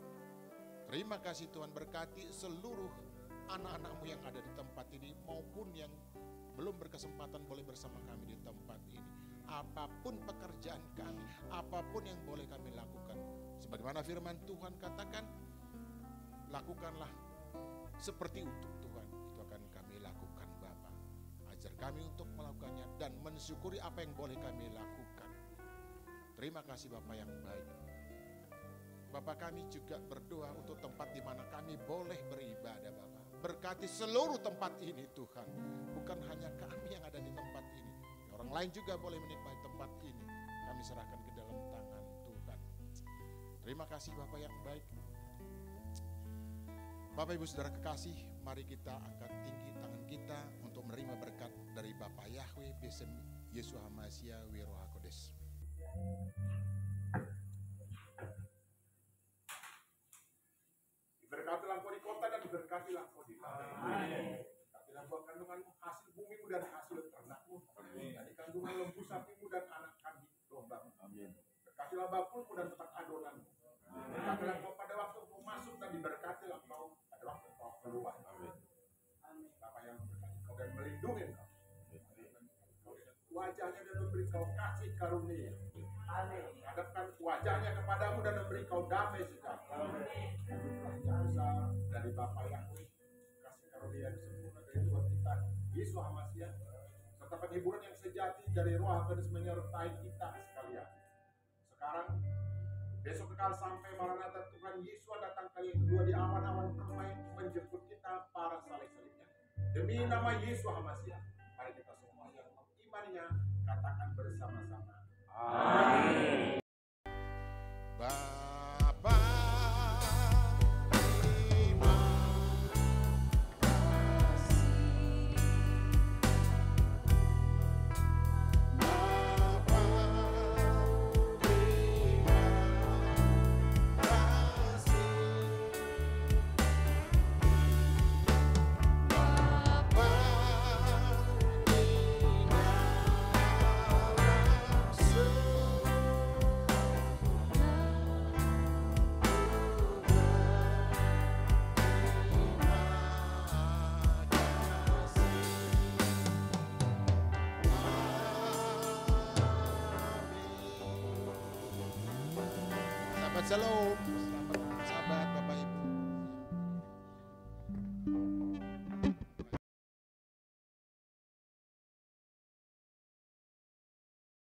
Terima kasih Tuhan, berkati seluruh anak-anak-Mu yang ada di tempat ini maupun yang belum berkesempatan boleh bersama kami di tempat ini. Apapun pekerjaan kami, apapun yang boleh kami lakukan, sebagaimana firman Tuhan katakan, lakukanlah seperti untuk Tuhan. Itu akan kami lakukan Bapa. Ajar kami untuk melakukannya dan mensyukuri apa yang boleh kami lakukan. Terima kasih Bapa yang baik. Bapa, kami juga berdoa untuk tempat di mana kami boleh beribadah Bapa. Berkati seluruh tempat ini Tuhan. Bukan hanya kami yang ada di tempat ini. Orang lain juga boleh menikmati tempat ini. Kami serahkan ke dalam tangan Tuhan. Terima kasih Bapa yang baik. Bapak Ibu Saudara kekasih, mari kita angkat tinggi tangan kita untuk menerima berkat dari Bapa Yahweh Besem Yesus Hamasia Wiroha Kodes. Diberkatilah engkau di kota dan diberkatilah engkau di kandungan. Berkatilah buah kandunganmu, hasil bumimu dan hasil ternakmu. Dari kandungan lembu sapimu dan anak kambing dombamu. Berkatilah bapulmu dan tempat adonanmu. Berkatilah engkau pada waktu engkau masuk dan diberkatilah engkau pada waktu engkau keluar. Bapa yang berkati engkau dan melindungi engkau. Wajahnya dan memberi engkau kasih karunia. Menghadapkan wajahnya kepadamu dan memberi engkau damai sejahtera. Jasa dari Bapa Yahweh, kasih karunia yang sempurna dari Tuhan kita Yesus Hamasia, serta penghiburan yang sejati dari Roh Kudus menyertai kita sekalian. Sekarang, besok kekal sampai Maranatha Tuhan Yesus datang kali yang kedua di awan-awan permai menjemput kita para salib-salibnya. Demi nama Yesus Hamasia, mari kita semua yang mengimaninya katakan bersama-sama. Amin. Bapa Shalom, sahabat